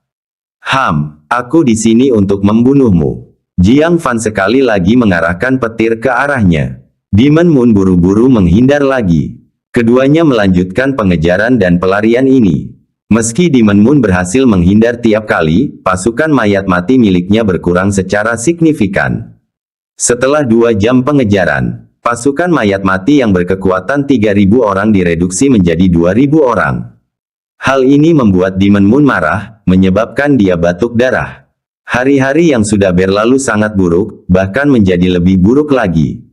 Aku di sini untuk membunuhmu. Jiang Fan sekali lagi mengarahkan petir ke arahnya. Demon Moon buru-buru menghindar lagi. Keduanya melanjutkan pengejaran dan pelarian ini. Meski Demon Moon berhasil menghindar tiap kali, pasukan mayat mati miliknya berkurang secara signifikan. Setelah 2 jam pengejaran, pasukan mayat mati yang berkekuatan 3.000 orang direduksi menjadi 2.000 orang. Hal ini membuat Demon Moon marah, menyebabkan dia batuk darah. Hari-hari yang sudah berlalu sangat buruk, bahkan menjadi lebih buruk lagi.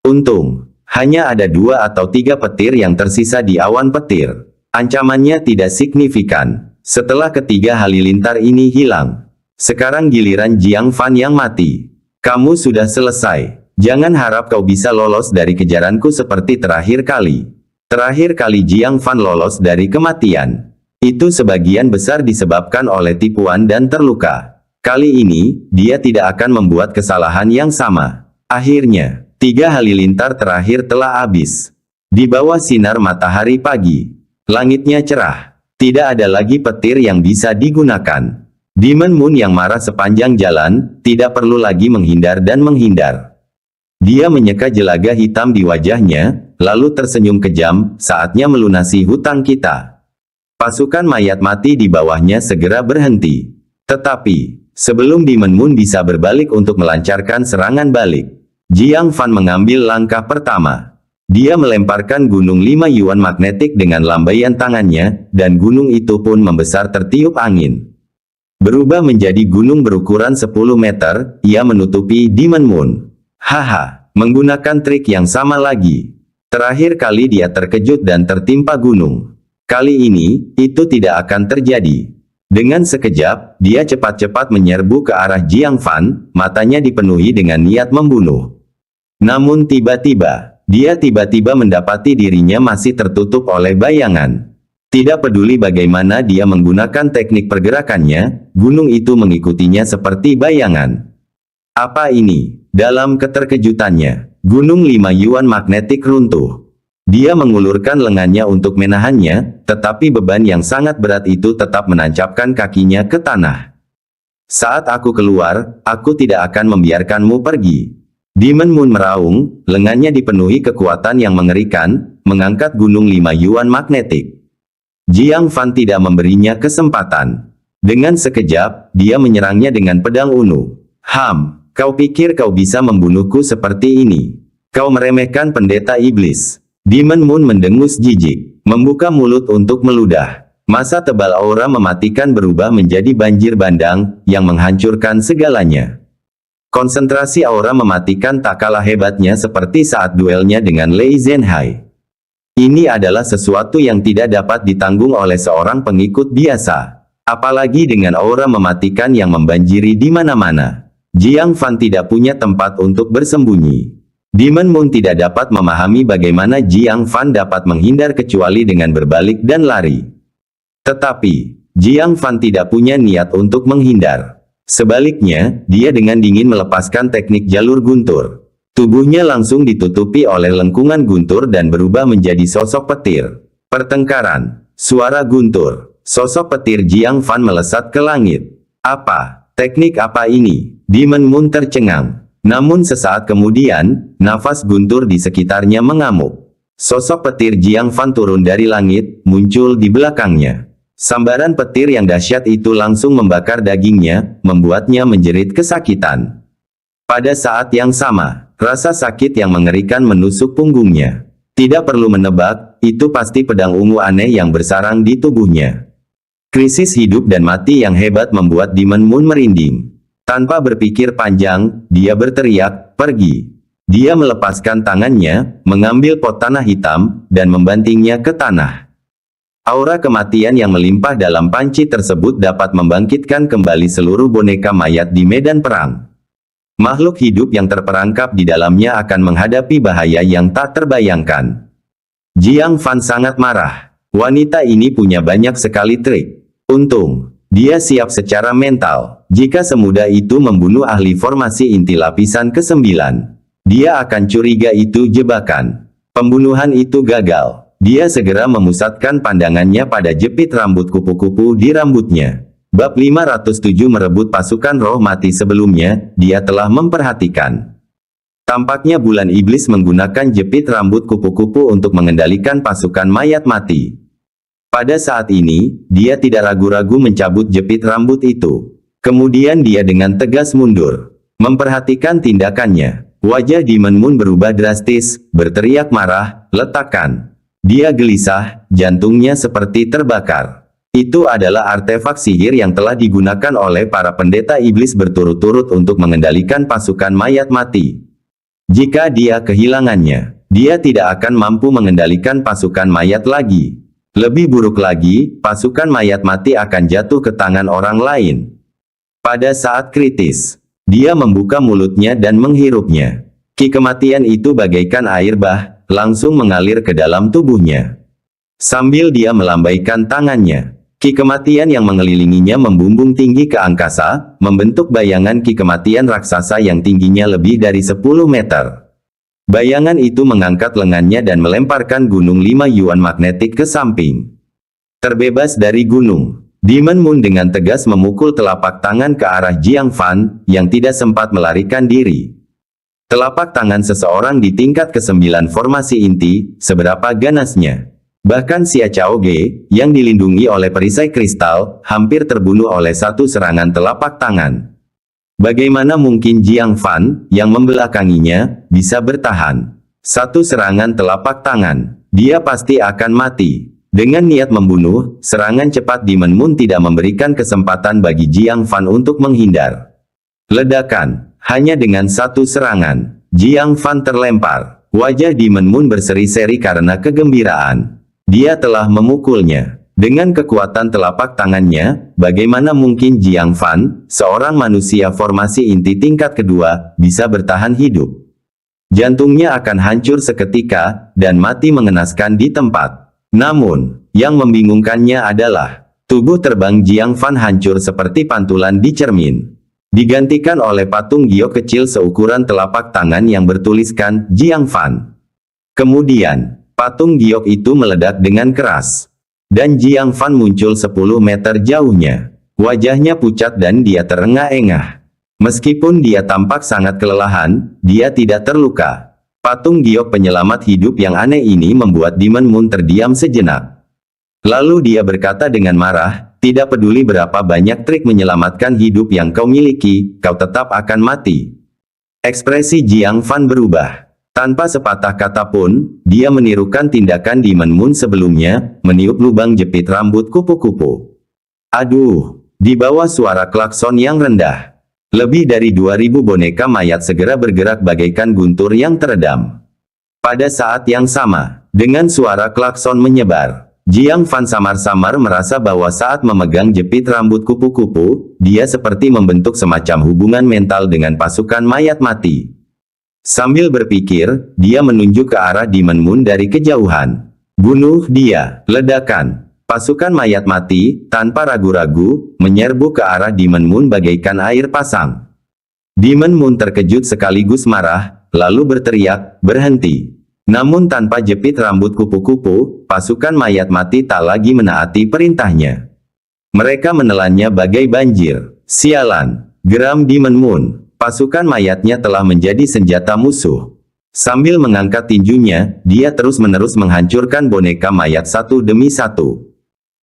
Untung, hanya ada 2 atau 3 petir yang tersisa di awan petir. Ancamannya tidak signifikan. Setelah ketiga halilintar ini hilang, sekarang giliran Jiang Fan yang mati. Kamu sudah selesai. Jangan harap kau bisa lolos dari kejaranku seperti terakhir kali. Terakhir kali Jiang Fan lolos dari kematian. Itu sebagian besar disebabkan oleh tipuan dan terluka. Kali ini, dia tidak akan membuat kesalahan yang sama. Akhirnya, 3 halilintar terakhir telah habis. Di bawah sinar matahari pagi, langitnya cerah. Tidak ada lagi petir yang bisa digunakan. Demon Moon yang marah sepanjang jalan, tidak perlu lagi menghindar dan menghindar. Dia menyeka jelaga hitam di wajahnya, lalu tersenyum kejam, saatnya melunasi hutang kita. Pasukan mayat mati di bawahnya segera berhenti. Tetapi, sebelum Demon Moon bisa berbalik untuk melancarkan serangan balik, Jiang Fan mengambil langkah pertama. Dia melemparkan gunung 5 yuan magnetik dengan lambaian tangannya, dan gunung itu pun membesar tertiup angin. Berubah menjadi gunung berukuran 10 meter, ia menutupi Demon Moon. Haha, menggunakan trik yang sama lagi. Terakhir kali dia terkejut dan tertimpa gunung. Kali ini, itu tidak akan terjadi. Dengan sekejap, dia cepat-cepat menyerbu ke arah Jiang Fan, matanya dipenuhi dengan niat membunuh. Namun tiba-tiba, dia tiba-tiba mendapati dirinya masih tertutup oleh bayangan. Tidak peduli bagaimana dia menggunakan teknik pergerakannya, gunung itu mengikutinya seperti bayangan. Apa ini? Dalam keterkejutannya, gunung 5 yuan magnetik runtuh. Dia mengulurkan lengannya untuk menahannya, tetapi beban yang sangat berat itu tetap menancapkan kakinya ke tanah. Saat aku keluar, aku tidak akan membiarkanmu pergi. Demon Moon meraung, lengannya dipenuhi kekuatan yang mengerikan, mengangkat gunung 5 yuan magnetik. Jiang Fan tidak memberinya kesempatan. Dengan sekejap, dia menyerangnya dengan pedang ungu. Kau pikir kau bisa membunuhku seperti ini? Kau meremehkan pendeta iblis. Demon Moon mendengus jijik, membuka mulut untuk meludah. Masa tebal aura mematikan berubah menjadi banjir bandang, yang menghancurkan segalanya. Konsentrasi aura mematikan tak kalah hebatnya seperti saat duelnya dengan Lei Zhenhai. Ini adalah sesuatu yang tidak dapat ditanggung oleh seorang pengikut biasa. Apalagi dengan aura mematikan yang membanjiri di mana-mana. Jiang Fan tidak punya tempat untuk bersembunyi. Demon Moon tidak dapat memahami bagaimana Jiang Fan dapat menghindar kecuali dengan berbalik dan lari. Tetapi, Jiang Fan tidak punya niat untuk menghindar. Sebaliknya, dia dengan dingin melepaskan teknik jalur guntur. Tubuhnya langsung ditutupi oleh lengkungan guntur dan berubah menjadi sosok petir. Pertengkaran. Suara guntur. Sosok petir Jiang Fan melesat ke langit. Apa? Teknik apa ini? Demon Moon tercengang. Namun sesaat kemudian, nafas guntur di sekitarnya mengamuk. Sosok petir Jiang Fan turun dari langit, muncul di belakangnya. Sambaran petir yang dahsyat itu langsung membakar dagingnya, membuatnya menjerit kesakitan. Pada saat yang sama, rasa sakit yang mengerikan menusuk punggungnya. Tidak perlu menebak, itu pasti pedang ungu aneh yang bersarang di tubuhnya. Krisis hidup dan mati yang hebat membuat Demon Moon merinding. Tanpa berpikir panjang, dia berteriak, "Pergi!" Dia melepaskan tangannya, mengambil pot tanah hitam, dan membantingnya ke tanah. Aura kematian yang melimpah dalam panci tersebut dapat membangkitkan kembali seluruh boneka mayat di medan perang. Makhluk hidup yang terperangkap di dalamnya akan menghadapi bahaya yang tak terbayangkan. Jiang Fan sangat marah. Wanita ini punya banyak sekali trik. Untung, dia siap secara mental. Jika semudah itu membunuh ahli formasi inti lapisan ke-9, dia akan curiga itu jebakan. Pembunuhan itu gagal. Dia segera memusatkan pandangannya pada jepit rambut kupu-kupu di rambutnya. Bab 507 merebut pasukan roh mati sebelumnya, dia telah memperhatikan. Tampaknya bulan iblis menggunakan jepit rambut kupu-kupu untuk mengendalikan pasukan mayat mati. Pada saat ini, dia tidak ragu-ragu mencabut jepit rambut itu. Kemudian dia dengan tegas mundur. Memperhatikan tindakannya. Wajah Demon Moon berubah drastis, berteriak marah, "Letakkan!" Dia gelisah, jantungnya seperti terbakar. Itu adalah artefak sihir yang telah digunakan oleh para pendeta iblis berturut-turut untuk mengendalikan pasukan mayat mati. Jika dia kehilangannya, dia tidak akan mampu mengendalikan pasukan mayat lagi. Lebih buruk lagi, pasukan mayat mati akan jatuh ke tangan orang lain. Pada saat kritis, dia membuka mulutnya dan menghirupnya. Ki kematian itu bagaikan air bah, langsung mengalir ke dalam tubuhnya. Sambil dia melambaikan tangannya, ki kematian yang mengelilinginya membumbung tinggi ke angkasa, membentuk bayangan ki kematian raksasa yang tingginya lebih dari 10 meter. Bayangan itu mengangkat lengannya dan melemparkan gunung 5 yuan magnetik ke samping. Terbebas dari gunung, Demon Moon dengan tegas memukul telapak tangan ke arah Jiang Fan, yang tidak sempat melarikan diri. Telapak tangan seseorang di tingkat ke-9 formasi inti, seberapa ganasnya. Bahkan Xia Chao Ge, yang dilindungi oleh perisai kristal, hampir terbunuh oleh satu serangan telapak tangan. Bagaimana mungkin Jiang Fan, yang membelakanginya, bisa bertahan? Satu serangan telapak tangan, dia pasti akan mati. Dengan niat membunuh, serangan cepat Demon Moon tidak memberikan kesempatan bagi Jiang Fan untuk menghindar. Ledakan, hanya dengan satu serangan, Jiang Fan terlempar. Wajah Demon Moon berseri-seri karena kegembiraan. Dia telah memukulnya. Dengan kekuatan telapak tangannya, bagaimana mungkin Jiang Fan, seorang manusia formasi inti tingkat kedua, bisa bertahan hidup? Jantungnya akan hancur seketika, dan mati mengenaskan di tempat. Namun, yang membingungkannya adalah, tubuh terbang Jiang Fan hancur seperti pantulan di cermin. Digantikan oleh patung giok kecil seukuran telapak tangan yang bertuliskan, Jiang Fan. Kemudian, Patung giok itu meledak dengan keras. Dan Jiang Fan muncul 10 meter jauhnya. Wajahnya pucat dan dia terengah-engah. Meskipun dia tampak sangat kelelahan, dia tidak terluka. Patung giok penyelamat hidup yang aneh ini membuat Demon Moon terdiam sejenak. Lalu dia berkata dengan marah, tidak peduli berapa banyak trik menyelamatkan hidup yang kau miliki, kau tetap akan mati. Ekspresi Jiang Fan berubah. Tanpa sepatah kata pun, dia menirukan tindakan Demon Moon sebelumnya, meniup lubang jepit rambut kupu-kupu. Aduh, di bawah suara klakson yang rendah. Lebih dari 2000 boneka mayat segera bergerak bagaikan guntur yang teredam. Pada saat yang sama, dengan suara klakson menyebar, Jiang Fan samar-samar merasa bahwa saat memegang jepit rambut kupu-kupu, dia seperti membentuk semacam hubungan mental dengan pasukan mayat mati. Sambil berpikir, dia menunjuk ke arah Demon Moon dari kejauhan. Bunuh dia, ledakan. Pasukan mayat mati, tanpa ragu-ragu, menyerbu ke arah Demon Moon bagaikan air pasang. Demon Moon terkejut sekaligus marah, lalu berteriak, berhenti. Namun tanpa jepit rambut kupu-kupu, pasukan mayat mati tak lagi menaati perintahnya. Mereka menelannya bagai banjir. Sialan, geram Demon Moon. Pasukan mayatnya telah menjadi senjata musuh. Sambil mengangkat tinjunya, dia terus-menerus menghancurkan boneka mayat satu demi satu.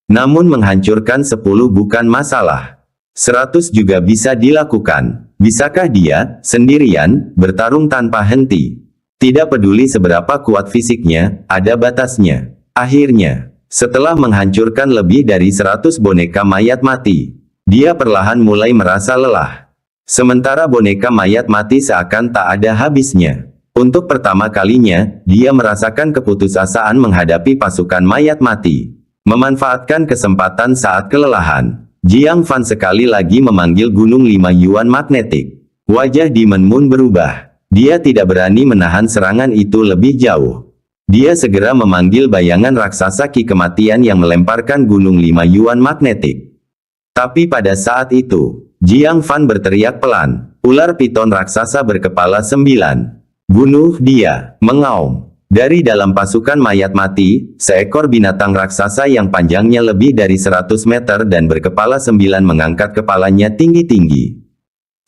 Namun menghancurkan 10 bukan masalah. 100 juga bisa dilakukan. Bisakah dia, sendirian, bertarung tanpa henti? Tidak peduli seberapa kuat fisiknya, ada batasnya. Akhirnya, setelah menghancurkan lebih dari 100 boneka mayat mati, dia perlahan mulai merasa lelah. Sementara boneka mayat mati seakan tak ada habisnya. Untuk pertama kalinya, dia merasakan keputusasaan menghadapi pasukan mayat mati. Memanfaatkan kesempatan saat kelelahan, Jiang Fan sekali lagi memanggil Gunung 5 Yuan magnetik. Wajah Demon Moon berubah. Dia tidak berani menahan serangan itu lebih jauh. Dia segera memanggil bayangan raksasa Ki kematian yang melemparkan Gunung 5 Yuan magnetik. Tapi pada saat itu, Jiang Fan berteriak pelan. Ular piton raksasa berkepala 9. Bunuh dia, mengaum. Dari dalam pasukan mayat mati, seekor binatang raksasa yang panjangnya lebih dari 100 meter dan berkepala 9 mengangkat kepalanya tinggi-tinggi.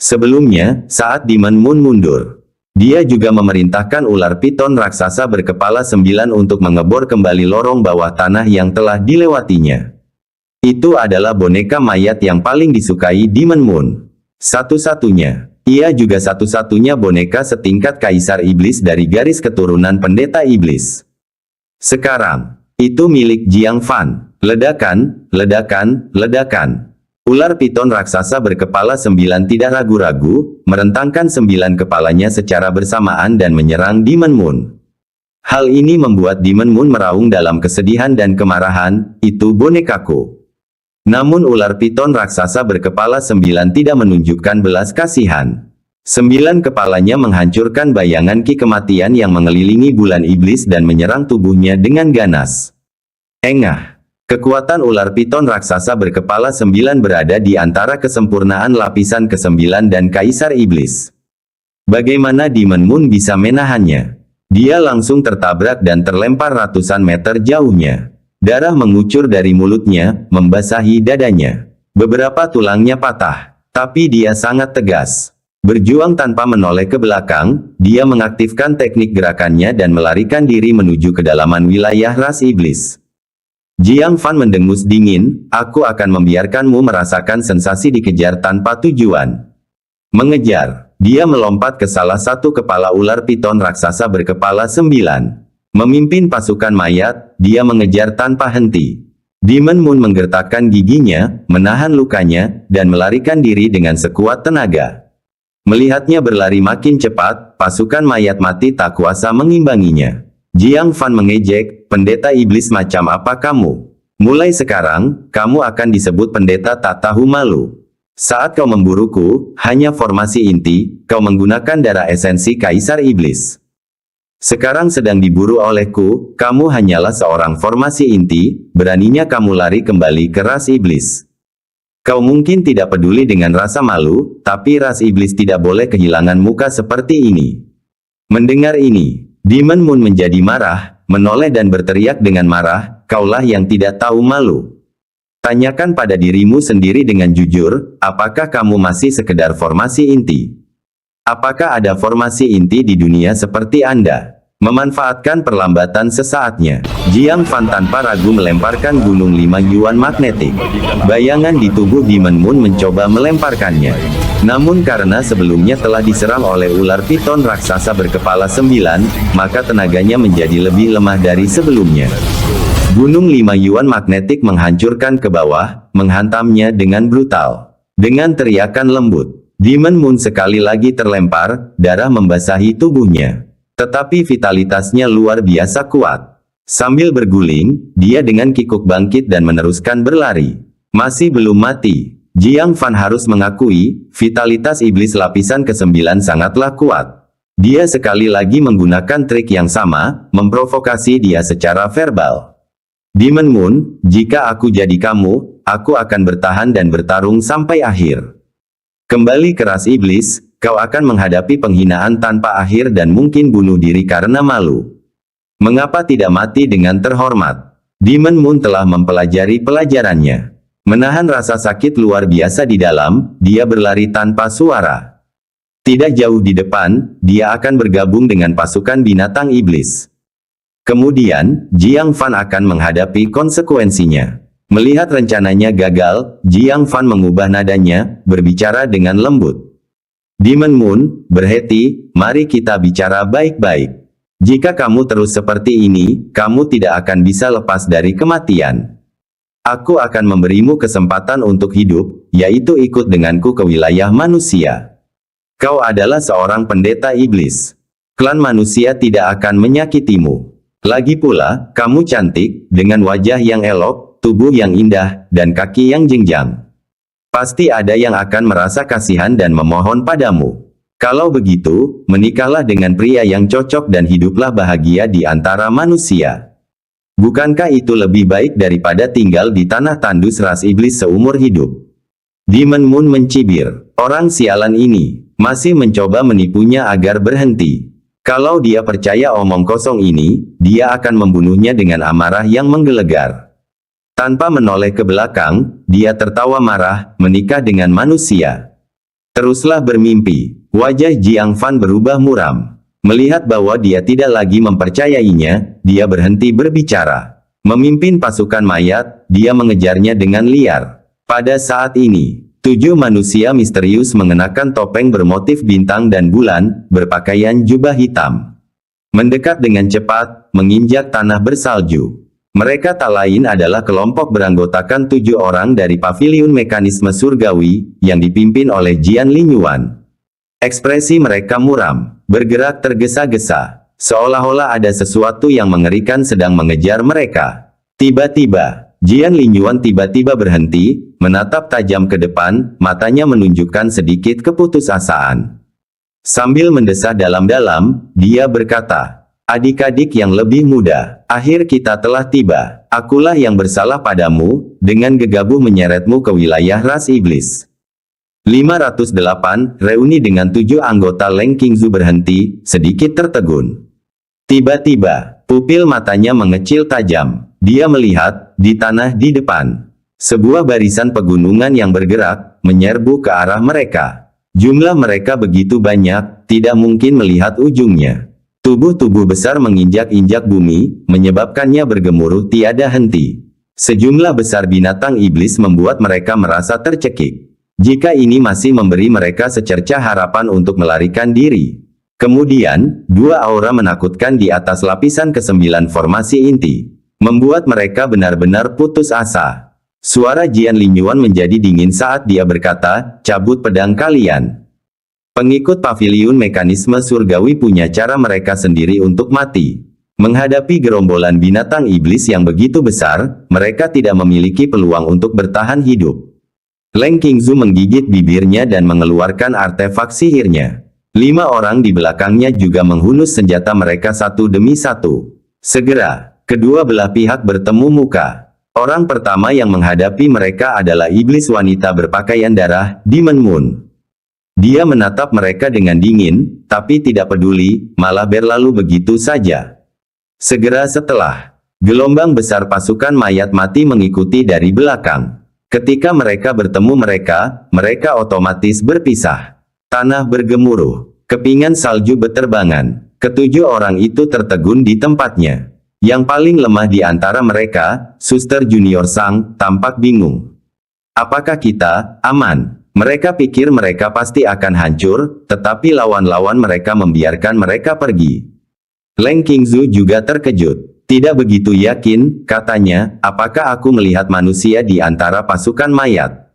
Sebelumnya, saat Demon Moon mundur, dia juga memerintahkan ular piton raksasa berkepala 9 untuk mengebor kembali lorong bawah tanah yang telah dilewatinya. Itu adalah boneka mayat yang paling disukai Demon Moon. Satu-satunya. Ia juga satu-satunya boneka setingkat Kaisar Iblis dari garis keturunan Pendeta Iblis. Sekarang, itu milik Jiang Fan. Ledakan, ledakan, ledakan. Ular piton raksasa berkepala 9 tidak ragu-ragu, merentangkan 9 kepalanya secara bersamaan dan menyerang Demon Moon. Hal ini membuat Demon Moon meraung dalam kesedihan dan kemarahan, itu bonekaku. Namun ular piton raksasa berkepala 9 tidak menunjukkan belas kasihan. 9 kepalanya menghancurkan bayangan Ki kematian yang mengelilingi bulan iblis dan menyerang tubuhnya dengan ganas. Engah. Kekuatan ular piton raksasa berkepala 9 berada di antara kesempurnaan lapisan ke-9 dan Kaisar Iblis. Bagaimana Demon Moon bisa menahannya? Dia langsung tertabrak dan terlempar ratusan meter jauhnya. Darah mengucur dari mulutnya, membasahi dadanya. Beberapa tulangnya patah. Tapi dia sangat tegas. Berjuang tanpa menoleh ke belakang, dia mengaktifkan teknik gerakannya dan melarikan diri menuju kedalaman wilayah ras iblis. Jiang Fan mendengus dingin, aku akan membiarkanmu merasakan sensasi dikejar tanpa tujuan. Mengejar, dia melompat ke salah satu kepala ular piton raksasa berkepala 9. Memimpin pasukan mayat, dia mengejar tanpa henti. Demon Moon menggertakkan giginya, menahan lukanya, dan melarikan diri dengan sekuat tenaga. Melihatnya berlari makin cepat, pasukan mayat mati tak kuasa mengimbanginya. Jiang Fan mengejek, pendeta iblis macam apa kamu? Mulai sekarang, kamu akan disebut pendeta tak tahu malu. Saat kau memburuku, hanya formasi inti, kau menggunakan darah esensi Kaisar Iblis. Sekarang sedang diburu olehku, kamu hanyalah seorang formasi inti, beraninya kamu lari kembali ke ras iblis. Kau mungkin tidak peduli dengan rasa malu, tapi ras iblis tidak boleh kehilangan muka seperti ini. Mendengar ini, Demon Moon menjadi marah, menoleh dan berteriak dengan marah, "Kaulah yang tidak tahu malu. Tanyakan pada dirimu sendiri dengan jujur, apakah kamu masih sekedar formasi inti? Apakah ada formasi inti di dunia seperti Anda?" Memanfaatkan perlambatan sesaatnya, Jiang Fan tanpa ragu melemparkan gunung 5 yuan magnetik. Bayangan di tubuh Demon Moon mencoba melemparkannya. Namun karena sebelumnya telah diserang oleh ular piton raksasa berkepala 9, maka tenaganya menjadi lebih lemah dari sebelumnya. Gunung 5 yuan magnetik menghancurkan ke bawah, menghantamnya dengan brutal. Dengan teriakan lembut, Demon Moon sekali lagi terlempar, darah membasahi tubuhnya. Tetapi vitalitasnya luar biasa kuat. Sambil berguling, dia dengan kikuk bangkit dan meneruskan berlari. Masih belum mati. Jiang Fan harus mengakui, vitalitas iblis lapisan ke-9 sangatlah kuat. Dia sekali lagi menggunakan trik yang sama, memprovokasi dia secara verbal. "Demon Moon, jika aku jadi kamu, aku akan bertahan dan bertarung sampai akhir. Kembali keras iblis, kau akan menghadapi penghinaan tanpa akhir dan mungkin bunuh diri karena malu. Mengapa tidak mati dengan terhormat?" Demon Moon telah mempelajari pelajarannya. Menahan rasa sakit luar biasa di dalam, dia berlari tanpa suara. Tidak jauh di depan, dia akan bergabung dengan pasukan binatang iblis. Kemudian, Jiang Fan akan menghadapi konsekuensinya. Melihat rencananya gagal, Jiang Fan mengubah nadanya, berbicara dengan lembut. "Demon Moon, berhenti, mari kita bicara baik-baik. Jika kamu terus seperti ini, kamu tidak akan bisa lepas dari kematian. Aku akan memberimu kesempatan untuk hidup, yaitu ikut denganku ke wilayah manusia. Kau adalah seorang pendeta iblis. Klan manusia tidak akan menyakitimu. Lagi pula, kamu cantik, dengan wajah yang elok, tubuh yang indah, dan kaki yang jenjang. Pasti ada yang akan merasa kasihan dan memohon padamu. Kalau begitu, menikahlah dengan pria yang cocok dan hiduplah bahagia di antara manusia. Bukankah itu lebih baik daripada tinggal di tanah tandus ras iblis seumur hidup?" Demon Moon mencibir. Orang sialan ini masih mencoba menipunya agar berhenti. Kalau dia percaya omong kosong ini, dia akan membunuhnya dengan amarah yang menggelegar. Tanpa menoleh ke belakang, dia tertawa marah, "Menikah dengan manusia. Teruslah bermimpi." Wajah Jiang Fan berubah muram. Melihat bahwa dia tidak lagi mempercayainya, dia berhenti berbicara. Memimpin pasukan mayat, dia mengejarnya dengan liar. Pada saat ini, 7 manusia misterius mengenakan topeng bermotif bintang dan bulan, berpakaian jubah hitam. Mendekat dengan cepat, menginjak tanah bersalju. Mereka tak lain adalah kelompok beranggotakan 7 orang dari Paviliun Mekanisme Surgawi, yang dipimpin oleh Jian Linyuan. Ekspresi mereka muram, bergerak tergesa-gesa, seolah-olah ada sesuatu yang mengerikan sedang mengejar mereka. Tiba-tiba, Jian Linyuan tiba-tiba berhenti, menatap tajam ke depan, matanya menunjukkan sedikit keputusasaan. Sambil mendesah dalam-dalam, dia berkata, "Adik-adik yang lebih muda, akhir kita telah tiba. Akulah yang bersalah padamu, dengan gegabah menyeretmu ke wilayah ras iblis." 508, reuni dengan 7 anggota Leng Qingzu berhenti, sedikit tertegun. Tiba-tiba, pupil matanya mengecil tajam. Dia melihat, di tanah di depan, sebuah barisan pegunungan yang bergerak, menyerbu ke arah mereka. Jumlah mereka begitu banyak, tidak mungkin melihat ujungnya. Tubuh-tubuh besar menginjak-injak bumi, menyebabkannya bergemuruh tiada henti. Sejumlah besar binatang iblis membuat mereka merasa tercekik. Jika ini masih memberi mereka secercah harapan untuk melarikan diri. Kemudian, 2 aura menakutkan di atas lapisan ke-9 formasi inti, membuat mereka benar-benar putus asa. Suara Jian Linyuan menjadi dingin saat dia berkata, "Cabut pedang kalian." Pengikut Paviliun Mekanisme Surgawi punya cara mereka sendiri untuk mati. Menghadapi gerombolan binatang iblis yang begitu besar, mereka tidak memiliki peluang untuk bertahan hidup. Leng Qingzu menggigit bibirnya dan mengeluarkan artefak sihirnya. 5 orang di belakangnya juga menghunus senjata mereka satu demi satu. Segera, kedua belah pihak bertemu muka. Orang pertama yang menghadapi mereka adalah iblis wanita berpakaian darah, Demon Moon. Dia menatap mereka dengan dingin, tapi tidak peduli, malah berlalu begitu saja. Segera setelah, gelombang besar pasukan mayat mati mengikuti dari belakang. Ketika mereka bertemu mereka otomatis berpisah. Tanah bergemuruh, kepingan salju beterbangan. Ketujuh orang itu tertegun di tempatnya. Yang paling lemah di antara mereka, Suster Junior Sang, tampak bingung. Apakah kita aman? Mereka pikir mereka pasti akan hancur, tetapi lawan-lawan mereka membiarkan mereka pergi. Leng Qingzu juga terkejut. Tidak begitu yakin, katanya, apakah aku melihat manusia di antara pasukan mayat?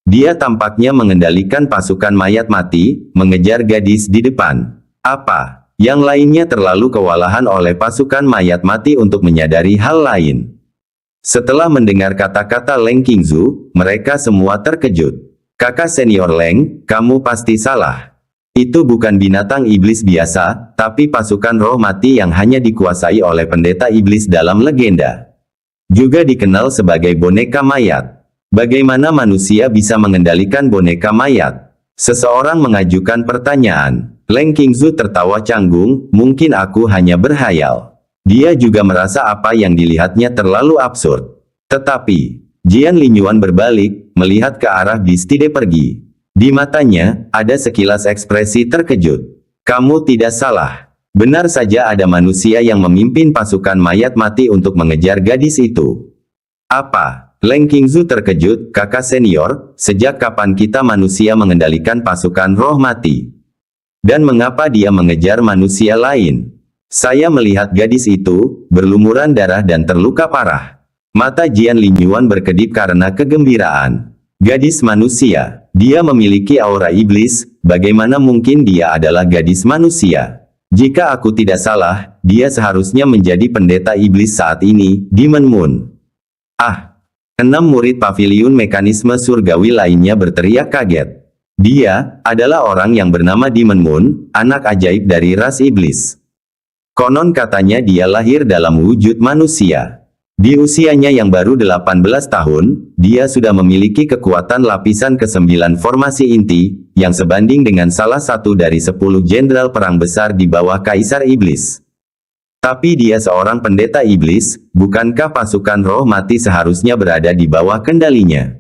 Dia tampaknya mengendalikan pasukan mayat mati, mengejar gadis di depan. Apa? Yang lainnya terlalu kewalahan oleh pasukan mayat mati untuk menyadari hal lain. Setelah mendengar kata-kata Leng Qingzu, mereka semua terkejut. Kakak senior Leng, kamu pasti salah. Itu bukan binatang iblis biasa, tapi pasukan roh mati yang hanya dikuasai oleh pendeta iblis dalam legenda. Juga dikenal sebagai boneka mayat. Bagaimana manusia bisa mengendalikan boneka mayat? Seseorang mengajukan pertanyaan. Leng Qingzu tertawa canggung, mungkin aku hanya berhayal. Dia juga merasa apa yang dilihatnya terlalu absurd. Tetapi, Jian Linyuan berbalik, melihat ke arah Bistide pergi. Di matanya, ada sekilas ekspresi terkejut. Kamu tidak salah. Benar saja ada manusia yang memimpin pasukan mayat mati untuk mengejar gadis itu. Apa? Leng Qingzu terkejut, kakak senior, sejak kapan kita manusia mengendalikan pasukan roh mati? Dan mengapa dia mengejar manusia lain? Saya melihat gadis itu, berlumuran darah dan terluka parah. Mata Jian Linyuan berkedip karena kegembiraan. Gadis manusia. Dia memiliki aura iblis, bagaimana mungkin dia adalah gadis manusia? Jika aku tidak salah, dia seharusnya menjadi pendeta iblis saat ini, Demon Moon. Ah! 6 murid paviliun mekanisme surgawi lainnya berteriak kaget. Dia adalah orang yang bernama Demon Moon, anak ajaib dari ras iblis. Konon katanya dia lahir dalam wujud manusia. Di usianya yang baru 18 tahun, dia sudah memiliki kekuatan lapisan ke-9 formasi inti, yang sebanding dengan salah satu dari 10 jenderal perang besar di bawah Kaisar Iblis. Tapi dia seorang pendeta iblis, bukankah pasukan roh mati seharusnya berada di bawah kendalinya?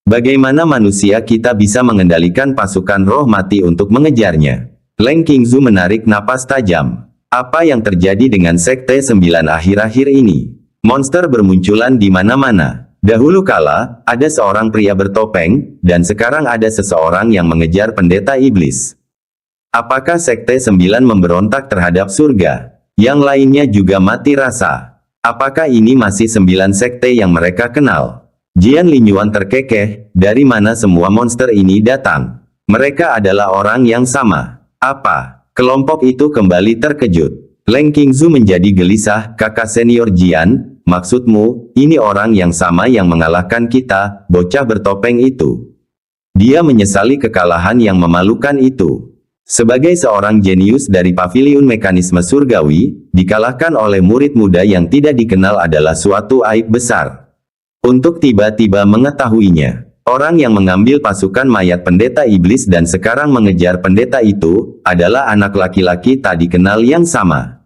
Bagaimana manusia kita bisa mengendalikan pasukan roh mati untuk mengejarnya? Leng Qingzu menarik napas tajam. Apa yang terjadi dengan Sekte 9 akhir-akhir ini? Monster bermunculan di mana-mana. Dahulu kala, ada seorang pria bertopeng, dan sekarang ada seseorang yang mengejar pendeta iblis. Apakah Sekte 9 memberontak terhadap surga? Yang lainnya juga mati rasa. Apakah ini masih 9 sekte yang mereka kenal? Jian Linyuan terkekeh, dari mana semua monster ini datang? Mereka adalah orang yang sama. Apa? Kelompok itu kembali terkejut. Leng Qingzu menjadi gelisah, kakak senior Jian, maksudmu, ini orang yang sama yang mengalahkan kita, bocah bertopeng itu. Dia menyesali kekalahan yang memalukan itu. Sebagai seorang jenius dari paviliun mekanisme surgawi, dikalahkan oleh murid muda yang tidak dikenal adalah suatu aib besar. Untuk tiba-tiba mengetahuinya, orang yang mengambil pasukan mayat pendeta iblis dan sekarang mengejar pendeta itu, adalah anak laki-laki tak dikenal yang sama.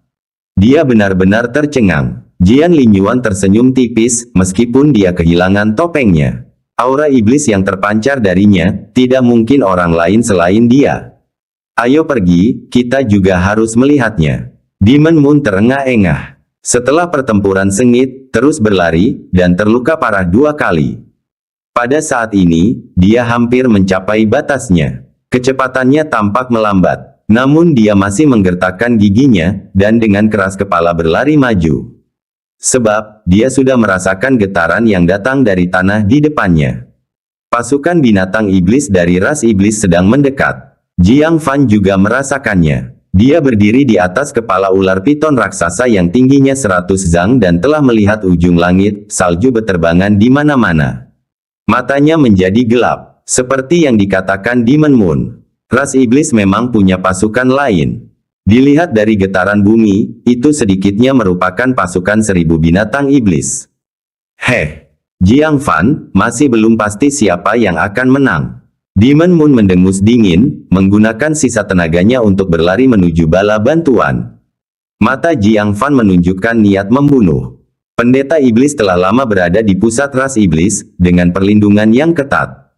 Dia benar-benar tercengang. Jian Linyuan tersenyum tipis, meskipun dia kehilangan topengnya. Aura iblis yang terpancar darinya, tidak mungkin orang lain selain dia. Ayo pergi, kita juga harus melihatnya. Demon Moon terengah-engah. Setelah pertempuran sengit, terus berlari, dan terluka parah 2 kali. Pada saat ini, dia hampir mencapai batasnya. Kecepatannya tampak melambat. Namun dia masih menggertakkan giginya, dan dengan keras kepala berlari maju. Sebab, dia sudah merasakan getaran yang datang dari tanah di depannya. Pasukan binatang iblis dari ras iblis sedang mendekat. Jiang Fan juga merasakannya. Dia berdiri di atas kepala ular piton raksasa yang tingginya 100 zang dan telah melihat ujung langit, salju beterbangan di mana-mana. Matanya menjadi gelap, seperti yang dikatakan Demon Moon. Ras iblis memang punya pasukan lain. Dilihat dari getaran bumi, itu sedikitnya merupakan pasukan 1000 binatang iblis. Jiang Fan, masih belum pasti siapa yang akan menang. Demon Moon mendengus dingin, menggunakan sisa tenaganya untuk berlari menuju bala bantuan. Mata Jiang Fan menunjukkan niat membunuh. Pendeta iblis telah lama berada di pusat ras iblis, dengan perlindungan yang ketat.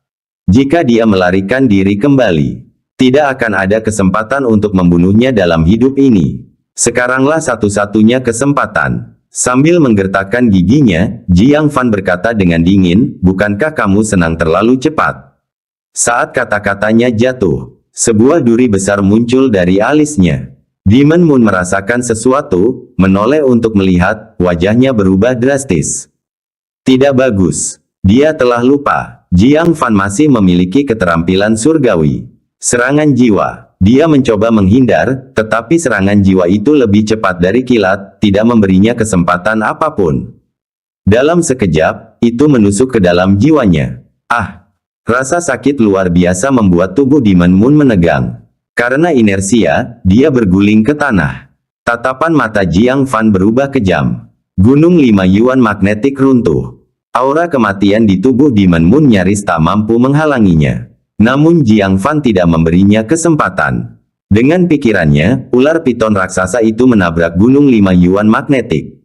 Jika dia melarikan diri kembali, tidak akan ada kesempatan untuk membunuhnya dalam hidup ini. Sekaranglah satu-satunya kesempatan. Sambil menggertakkan giginya, Jiang Fan berkata dengan dingin, "Bukankah kamu senang terlalu cepat?" Saat kata-katanya jatuh, sebuah duri besar muncul dari alisnya. Demon Moon merasakan sesuatu, menoleh untuk melihat, wajahnya berubah drastis. Tidak bagus. Dia telah lupa. Jiang Fan masih memiliki keterampilan surgawi. Serangan jiwa. Dia mencoba menghindar, tetapi serangan jiwa itu lebih cepat dari kilat, tidak memberinya kesempatan apapun. Dalam sekejap, itu menusuk ke dalam jiwanya. Rasa sakit luar biasa membuat tubuh Demon Moon menegang. Karena inersia, dia berguling ke tanah. Tatapan mata Jiang Fan berubah kejam. Gunung 5 Yuan magnetik runtuh. Aura kematian di tubuh Demon Moon nyaris tak mampu menghalanginya. Namun Jiang Fan tidak memberinya kesempatan. Dengan pikirannya, ular piton raksasa itu menabrak gunung 5 Yuan magnetik.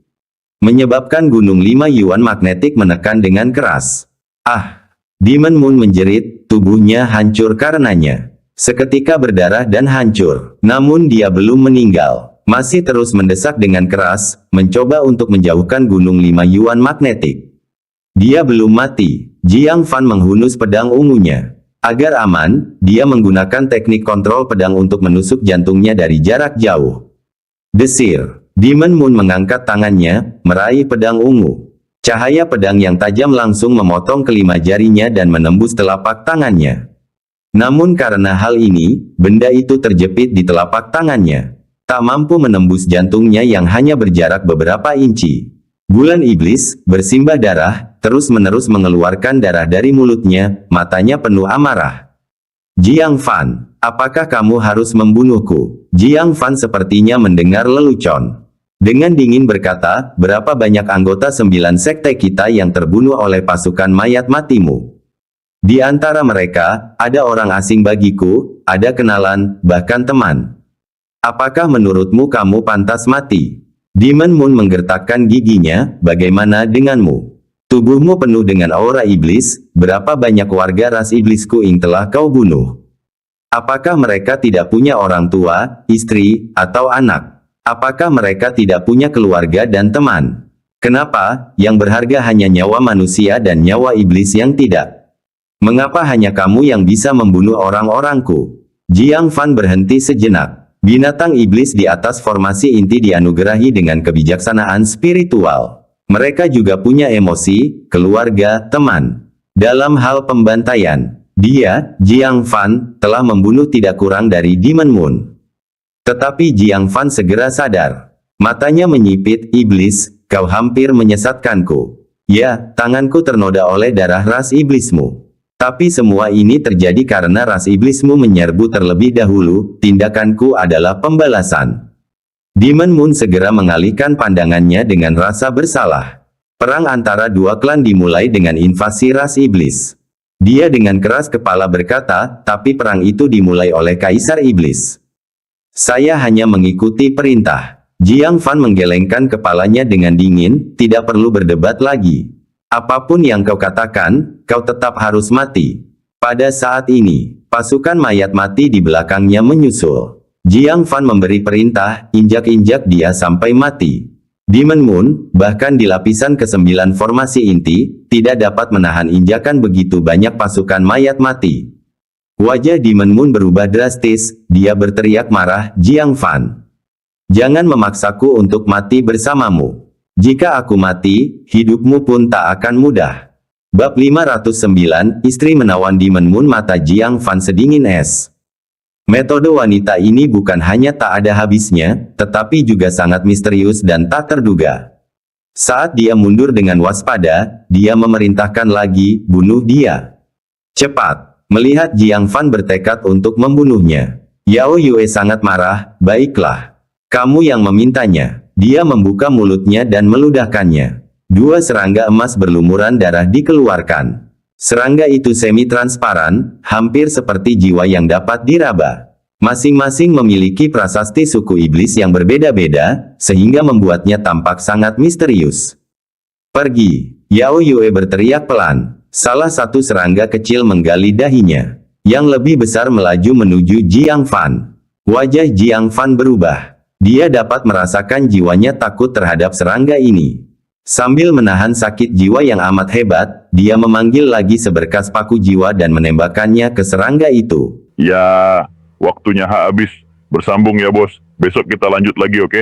Menyebabkan gunung 5 Yuan magnetik menekan dengan keras. Demon Moon menjerit, tubuhnya hancur karenanya. Seketika berdarah dan hancur. Namun dia belum meninggal. Masih terus mendesak dengan keras, mencoba untuk menjauhkan gunung 5 Yuan magnetik. Dia belum mati. Jiang Fan menghunus pedang ungunya. Agar aman, dia menggunakan teknik kontrol pedang untuk menusuk jantungnya dari jarak jauh. Desir. Demon Moon mengangkat tangannya, meraih pedang ungu. Cahaya pedang yang tajam langsung memotong kelima jarinya dan menembus telapak tangannya. Namun karena hal ini, benda itu terjepit di telapak tangannya. Tak mampu menembus jantungnya yang hanya berjarak beberapa inci. Bulan iblis, bersimbah darah, terus-menerus mengeluarkan darah dari mulutnya, matanya penuh amarah. Jiang Fan, apakah kamu harus membunuhku? Jiang Fan sepertinya mendengar lelucon. Dengan dingin berkata, berapa banyak anggota 9 sekte kita yang terbunuh oleh pasukan mayat matimu? Di antara mereka, ada orang asing bagiku, ada kenalan, bahkan teman. Apakah menurutmu kamu pantas mati? Demon Moon menggertakkan giginya, bagaimana denganmu? Tubuhmu penuh dengan aura iblis, berapa banyak warga ras iblisku yang telah kau bunuh? Apakah mereka tidak punya orang tua, istri, atau anak? Apakah mereka tidak punya keluarga dan teman? Kenapa, yang berharga hanya nyawa manusia dan nyawa iblis yang tidak? Mengapa hanya kamu yang bisa membunuh orang-orangku? Jiang Fan berhenti sejenak. Binatang iblis di atas formasi inti dianugerahi dengan kebijaksanaan spiritual. Mereka juga punya emosi, keluarga, teman. Dalam hal pembantaian, dia, Jiang Fan, telah membunuh tidak kurang dari Demon Moon. Tetapi Jiang Fan segera sadar. Matanya menyipit, iblis, kau hampir menyesatkanku. Ya, tanganku ternoda oleh darah ras iblismu. Tapi semua ini terjadi karena ras iblismu menyerbu terlebih dahulu, tindakanku adalah pembalasan. Demon Moon segera mengalihkan pandangannya dengan rasa bersalah. Perang antara dua klan dimulai dengan invasi ras iblis. Dia dengan keras kepala berkata, tapi perang itu dimulai oleh Kaisar Iblis. Saya hanya mengikuti perintah. Jiang Fan menggelengkan kepalanya dengan dingin, tidak perlu berdebat lagi. Apapun yang kau katakan, kau tetap harus mati. Pada saat ini, pasukan mayat mati di belakangnya menyusul. Jiang Fan memberi perintah, injak-injak dia sampai mati. Demon Moon, bahkan di lapisan ke-9 formasi inti, tidak dapat menahan injakan begitu banyak pasukan mayat mati. Wajah Demon Moon berubah drastis, dia berteriak marah, Jiang Fan. Jangan memaksaku untuk mati bersamamu. Jika aku mati, hidupmu pun tak akan mudah. Bab 509, istri menawan Demon Moon. Mata Jiang Fan sedingin es. Metode wanita ini bukan hanya tak ada habisnya, tetapi juga sangat misterius dan tak terduga. Saat dia mundur dengan waspada, dia memerintahkan lagi, bunuh dia. Cepat. Melihat Jiang Fan bertekad untuk membunuhnya, Yao Yue sangat marah, baiklah. Kamu yang memintanya. Dia membuka mulutnya dan meludahkannya. 2 serangga emas berlumuran darah dikeluarkan. Serangga itu semi-transparan, hampir seperti jiwa yang dapat diraba. Masing-masing memiliki prasasti suku iblis yang berbeda-beda, sehingga membuatnya tampak sangat misterius. Pergi! Yao Yue berteriak pelan. Salah satu serangga kecil menggali dahinya. Yang lebih besar melaju menuju Jiang Fan. Wajah Jiang Fan berubah. Dia dapat merasakan jiwanya takut terhadap serangga ini. Sambil menahan sakit jiwa yang amat hebat, dia memanggil lagi seberkas paku jiwa dan menembakkannya ke serangga itu. Ya, waktunya habis. Bersambung ya bos. Besok kita lanjut lagi, oke?